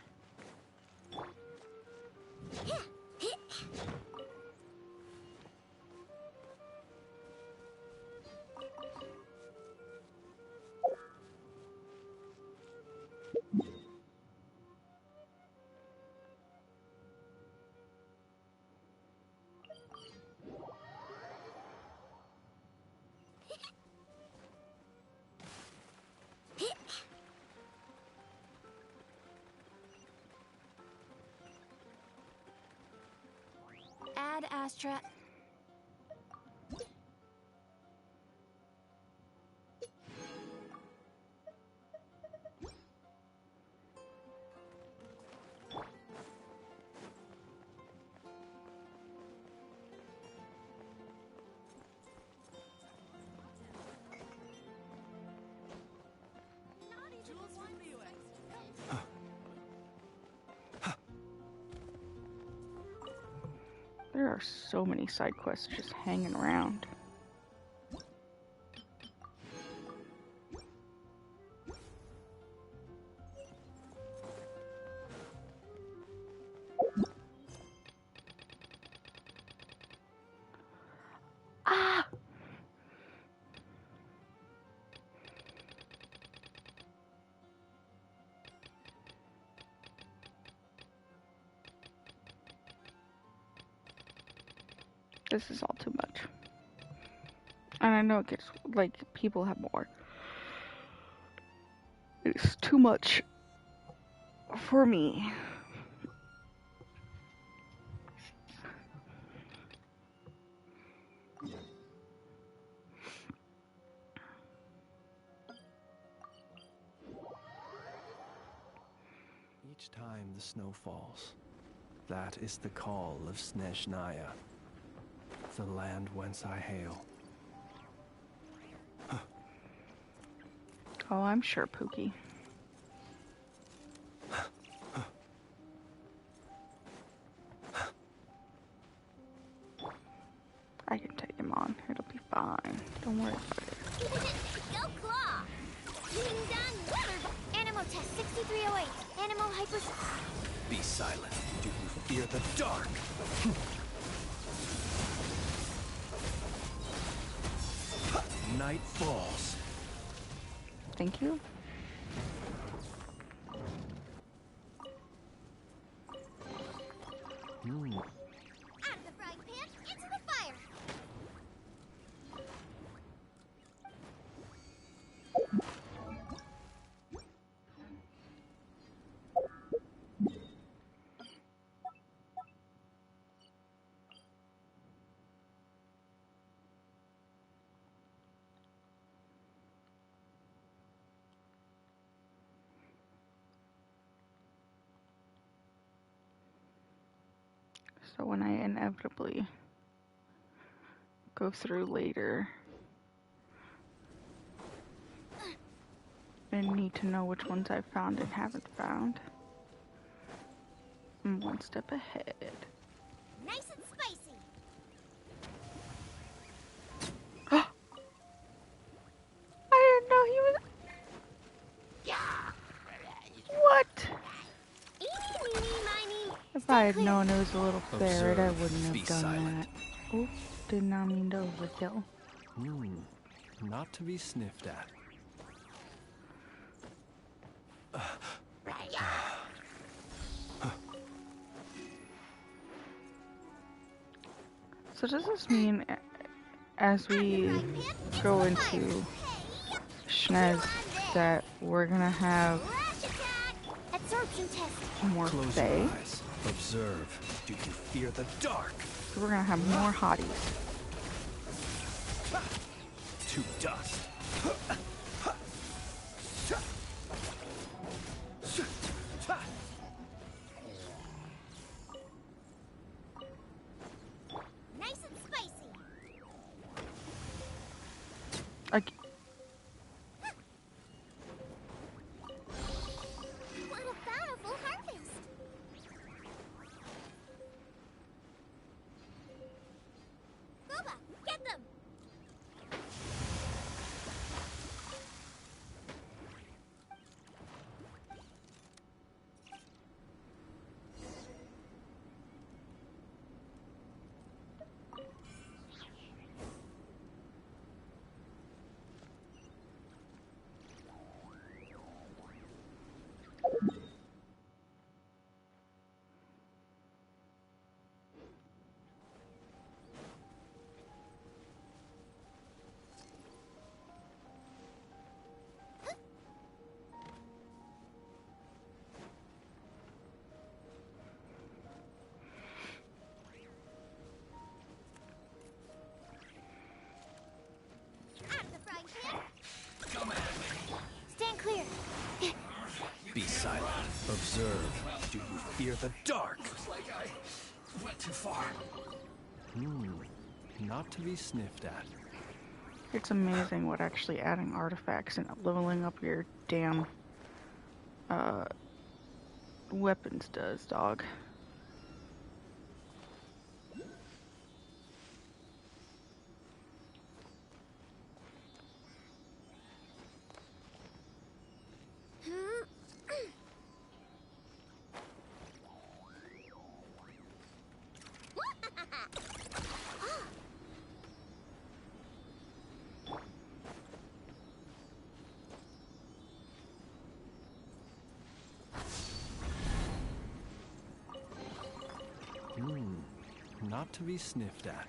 extra. There are so many side quests just hanging around. Ah! This is all too much. And I know it gets, like, people have more. It's too much for me. Each time the snow falls, that is the call of Snezhnaya, the land whence I hail. Oh, I'm sure, Pookie. I can take him on. It'll be fine. Don't worry about it. Go Claw! Ding dong! Animal test 6308. Animal hyper... Be silent. Do you fear the dark? Night falls. Thank you. Out of the frying pan, into the fire! So when I inevitably go through later and need to know which ones I've found and haven't found, I'm one step ahead. Nice and spicy! I didn't know he was... What? Eeny, meeny, miny. If I had known it was a little ferret, I Observe. wouldn't Be have done silent. that. Oops, did not mean to overkill. Not to be sniffed at. So does this mean as we go into Schnez that we're gonna have Flash attack! Absorption test. more Close Fae? your eyes. Observe. Do you fear the dark? So we're gonna have more hotties. To dust. Nice and spicy. Like, What a bountiful harvest! Boba, get them! Be silent. Observe. Do you fear the dark? Looks like I went too far. Not to be sniffed at. It's amazing what actually adding artifacts and leveling up your damn weapons does, dog. Not to be sniffed at.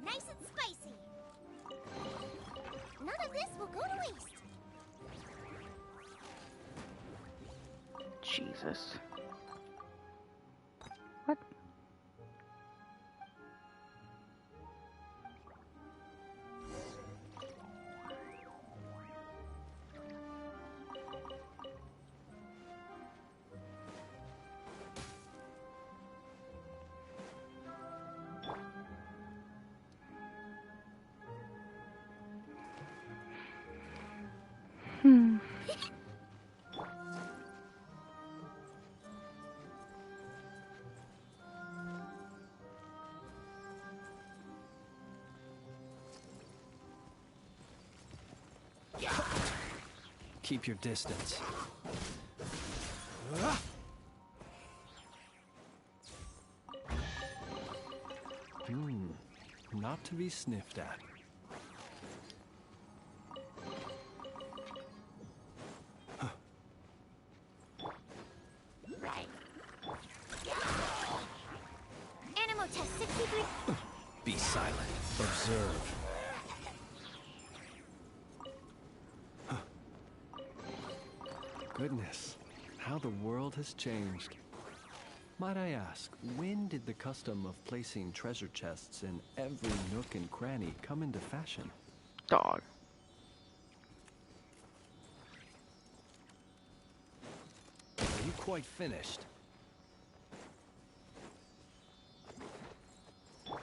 Nice and spicy. None of this will go to waste. Jesus. What? Keep your distance. Not to be sniffed at. Animo test 63. Be silent. Observe. Goodness, how the world has changed. Might I ask, when did the custom of placing treasure chests in every nook and cranny come into fashion? Dog. Are you quite finished? Out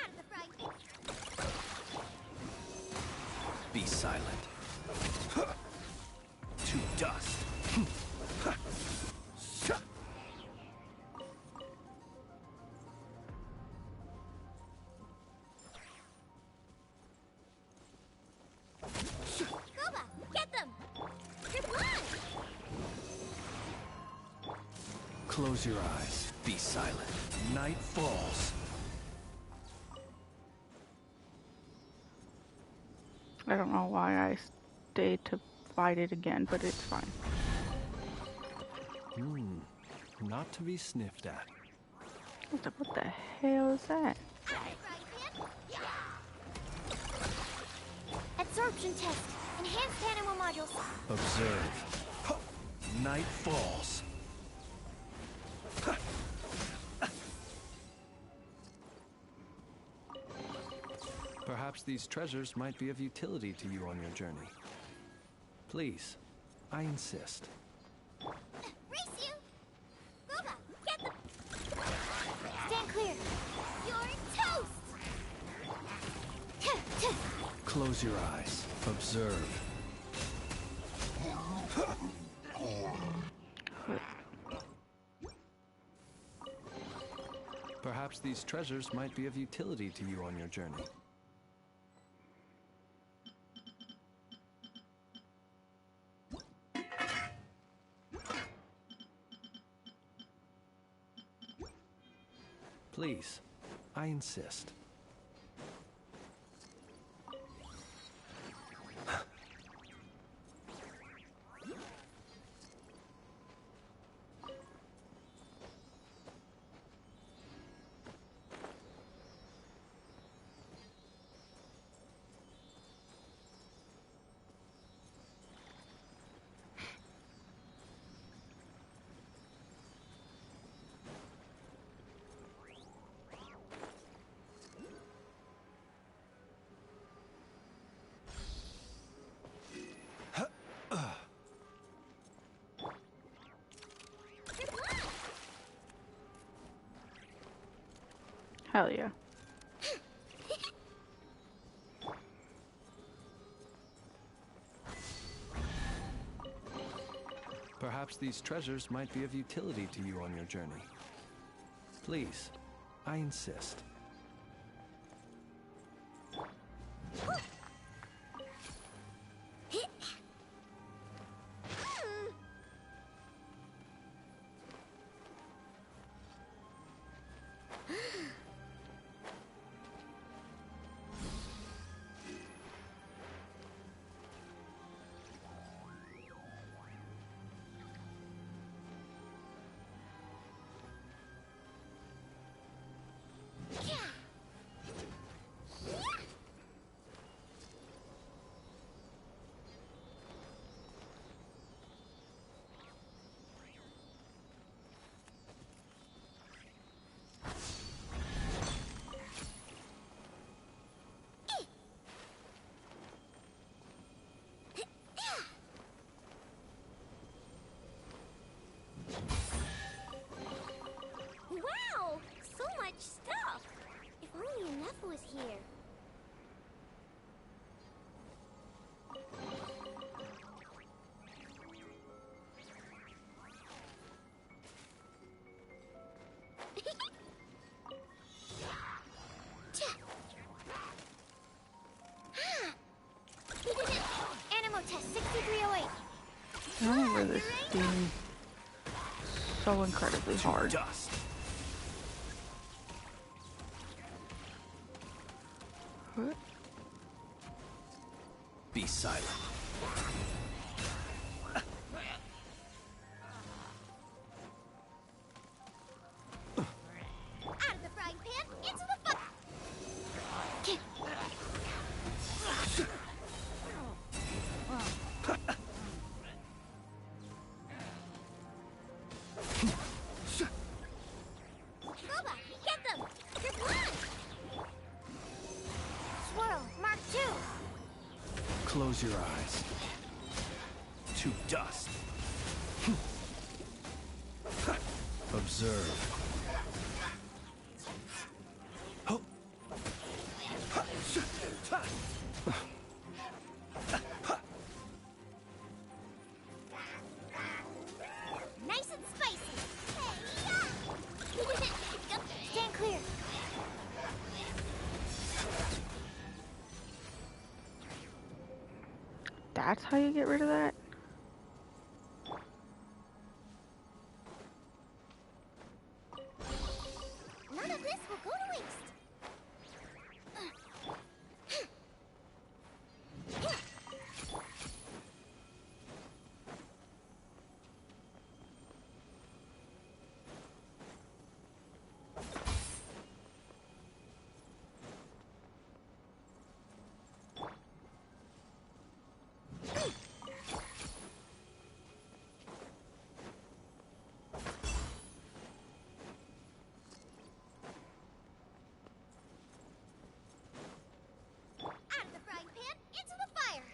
of the frying pan. Be silent. To dust. Goba, get them! You're blind! Close your eyes. Be silent. Night falls. I don't know why I stayed to fight it again, but it's fine. Not to be sniffed at. What the hell is that? Absorption test. Enhanced animal modules. Observe. Night falls. Perhaps these treasures might be of utility to you on your journey. Please, I insist. Race you! Goba, get them! Stand clear. You're toast! Close your eyes. Observe. Perhaps these treasures might be of utility to you on your journey. Please, I insist. Hell yeah. Perhaps these treasures might be of utility to you on your journey. Please, I insist. Wow! So much stuff! If only enough was here. Animal test 6308. I remember this being so incredibly hard. Dust. What? Be silent. Out of the frying pan, into the fire! Robot, get them! Just run! Swirl, Mark 2! Close your eyes. To dust. Observe. Nice and spicy! Stand clear! That's how you get rid of that? None of this will go to waste! Out of the frying pan, into the fire!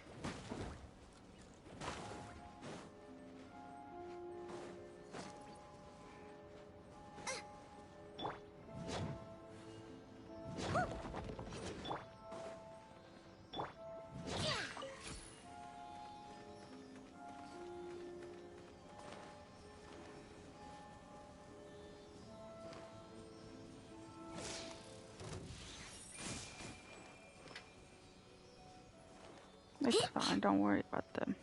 It's fine, don't worry about them.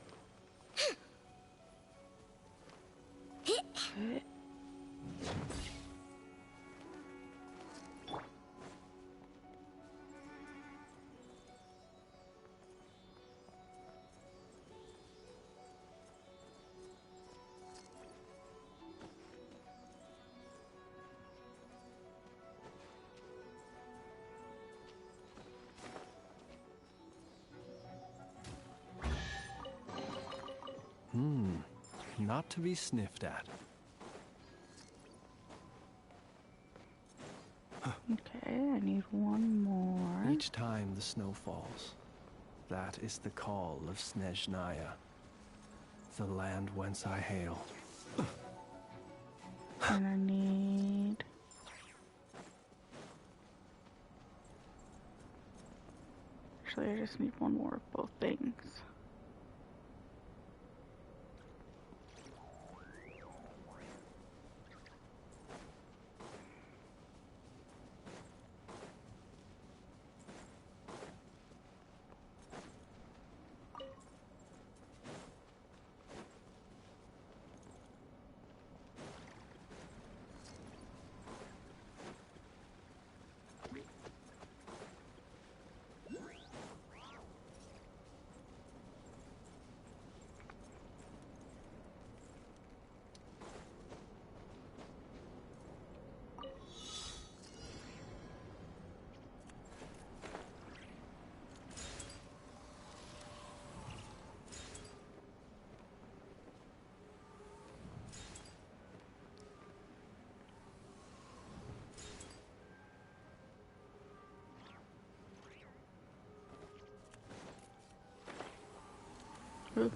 not to be sniffed at. Okay, I need one more. Each time the snow falls, that is the call of Snezhnaya, the land whence I hail. And I need... Actually, I just need one more of both things. Ooh.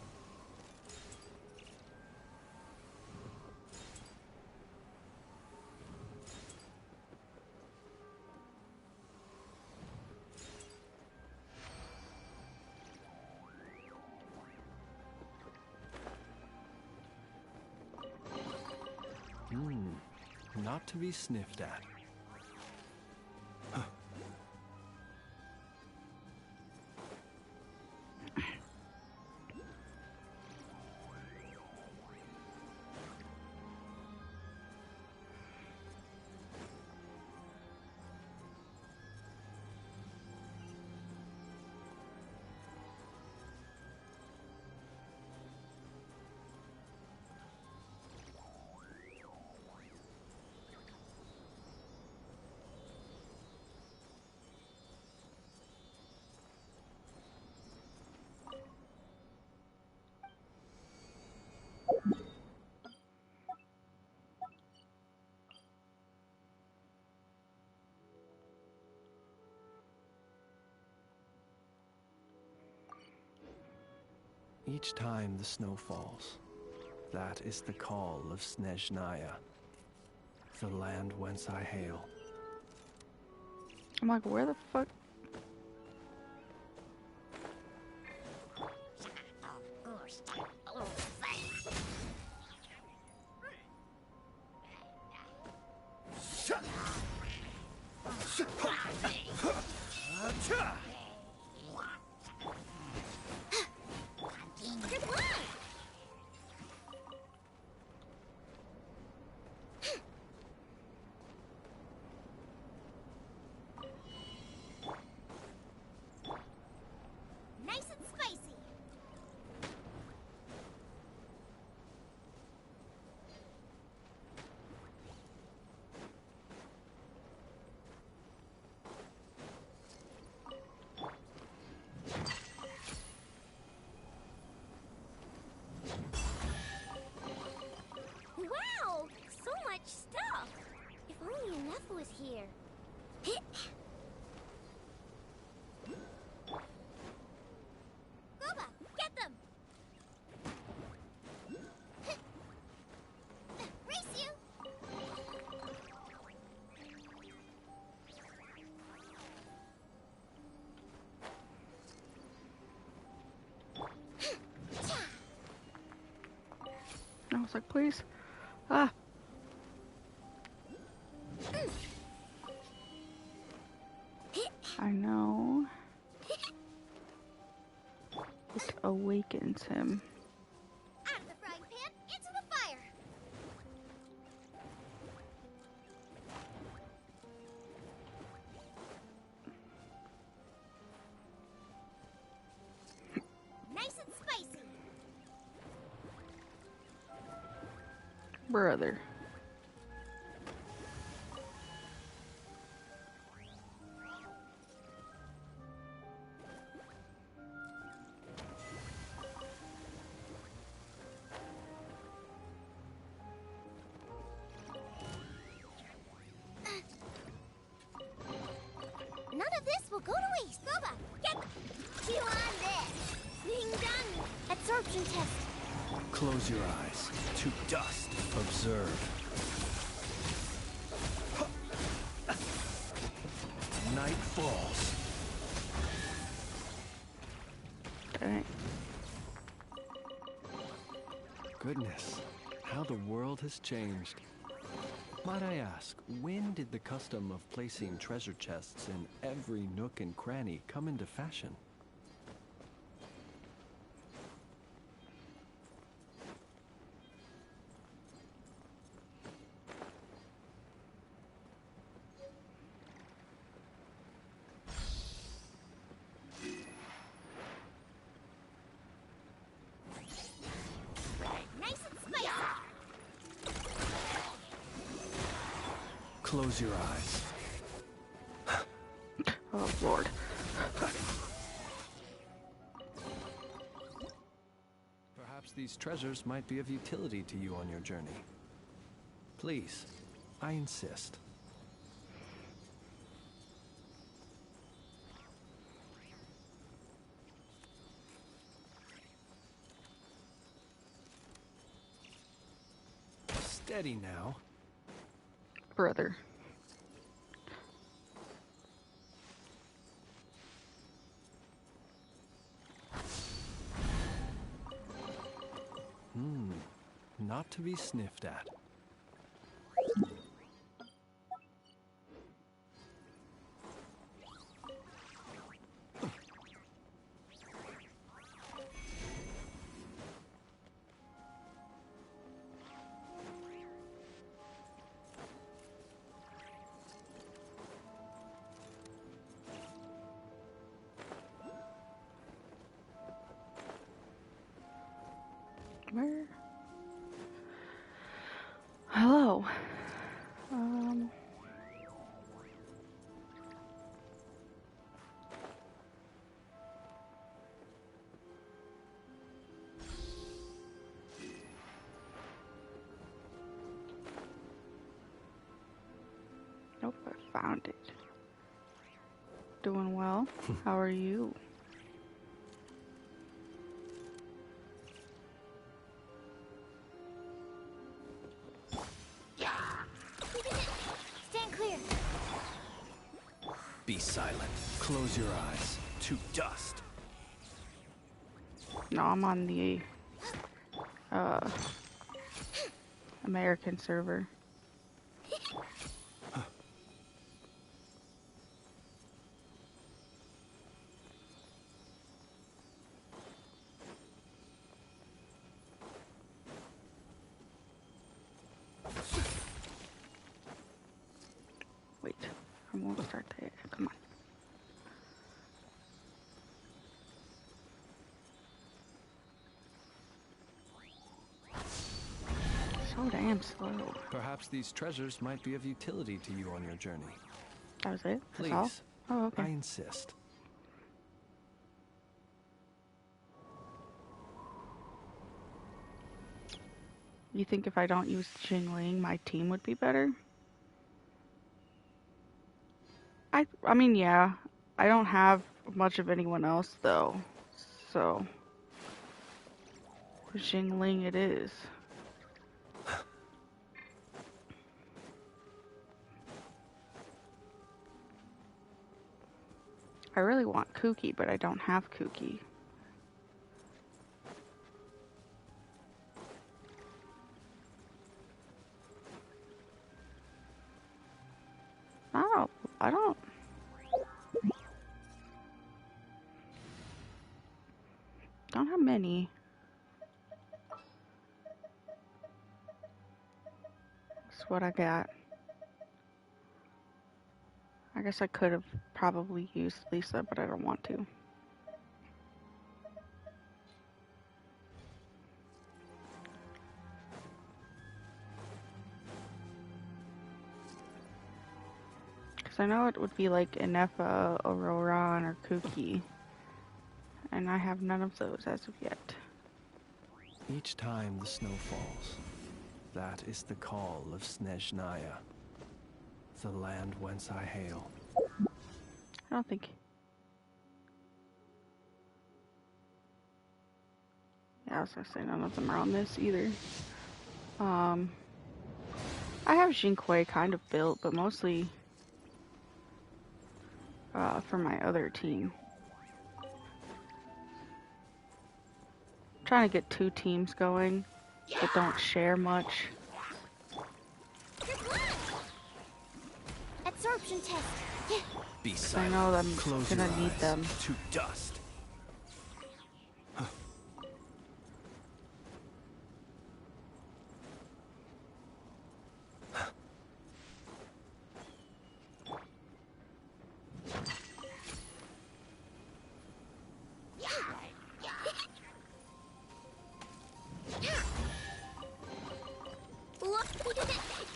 Not to be sniffed at. Each time the snow falls, that is the call of Snezhnaya, the land whence I hail. I'm like, where the fuck? Wow! So much stuff! If only enough was here. Gooba, get them! Race you! I was like, please. Ah. I know. It awakens him. Out of the frying pan, into the fire! Nice and spicy! Brother. Please, Boba, get you on this. Ding dong. Absorption test. Close your eyes. To dust. Observe. Night falls. Okay. Goodness, how the world has changed. Might I ask, when did the custom of placing treasure chests in every nook and cranny come into fashion? Nice and spicy. Close your eyes. Oh, Lord. Perhaps these treasures might be of utility to you on your journey. Please, I insist. Steady now. Brother. Not to be sniffed at. Where? Hello. Nope, I found it. Doing well. How are you? Stand clear. Be silent. Close your eyes. To dust. No, I'm on the American server. Wait, I won't start that. Come on. So damn slow. Perhaps these treasures might be of utility to you on your journey. That was it? That's Please, all? Oh, okay. I insist. You think if I don't use Xingling, my team would be better? I mean, yeah. I don't have much of anyone else, though. So, Xingling it is. I really want Kuki, but I don't have Kuki. I don't have many. That's what I got. I guess I could have probably used Lisa, but I don't want to. Because I know it would be like Inefa, Aurora, or Kuki. And I have none of those as of yet. Each time the snow falls, that is the call of Snezhnaya, the land whence I hail. I don't think Yeah, I was gonna say none of them are on this either. I have Jinquei kind of built, but mostly for my other team. Trying to get 2 teams going that don't share much. Absorption test. Be I silent. know I'm Close gonna your need eyes them. to dust.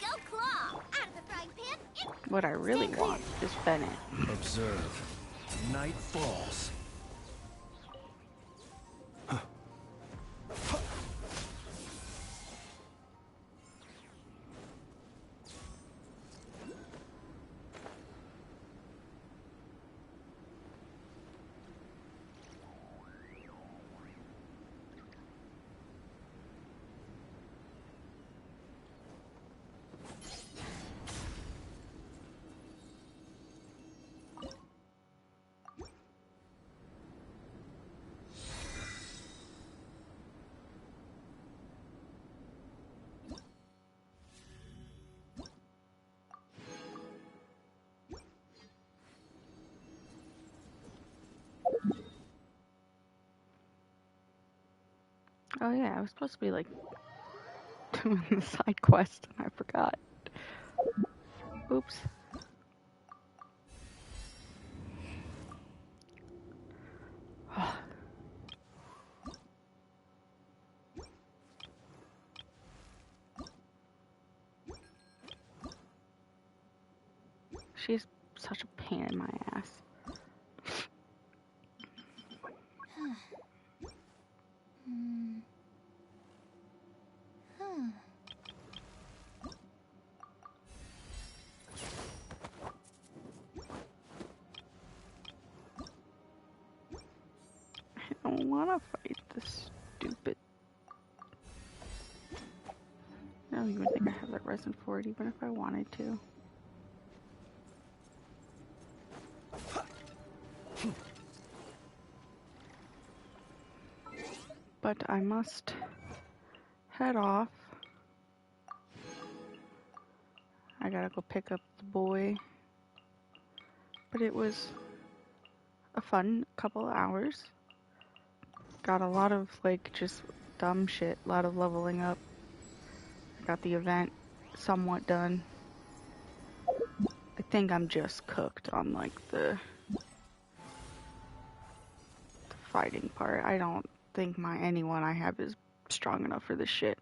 Go Claw! Out of the frying pan. What I really want is Bennett. Observe. Night falls. Oh yeah, I was supposed to be like doing the side quest and I forgot. Oops. She's such a pain in my ass. I don't want to fight this stupid. I don't even think I have that resin for it, even if I wanted to. But I must head off. I gotta go pick up the boy. But it was a fun couple of hours. Got a lot of like just dumb shit, a lot of leveling up. Got the event somewhat done. I think I'm just cooked on like the fighting part. I don't think anyone I have is strong enough for this shit.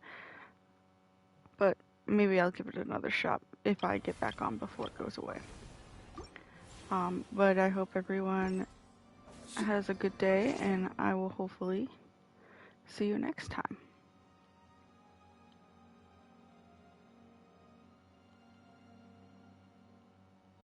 But maybe I'll give it another shot if I get back on before it goes away. But I hope everyone has a good day, and I will hopefully see you next time.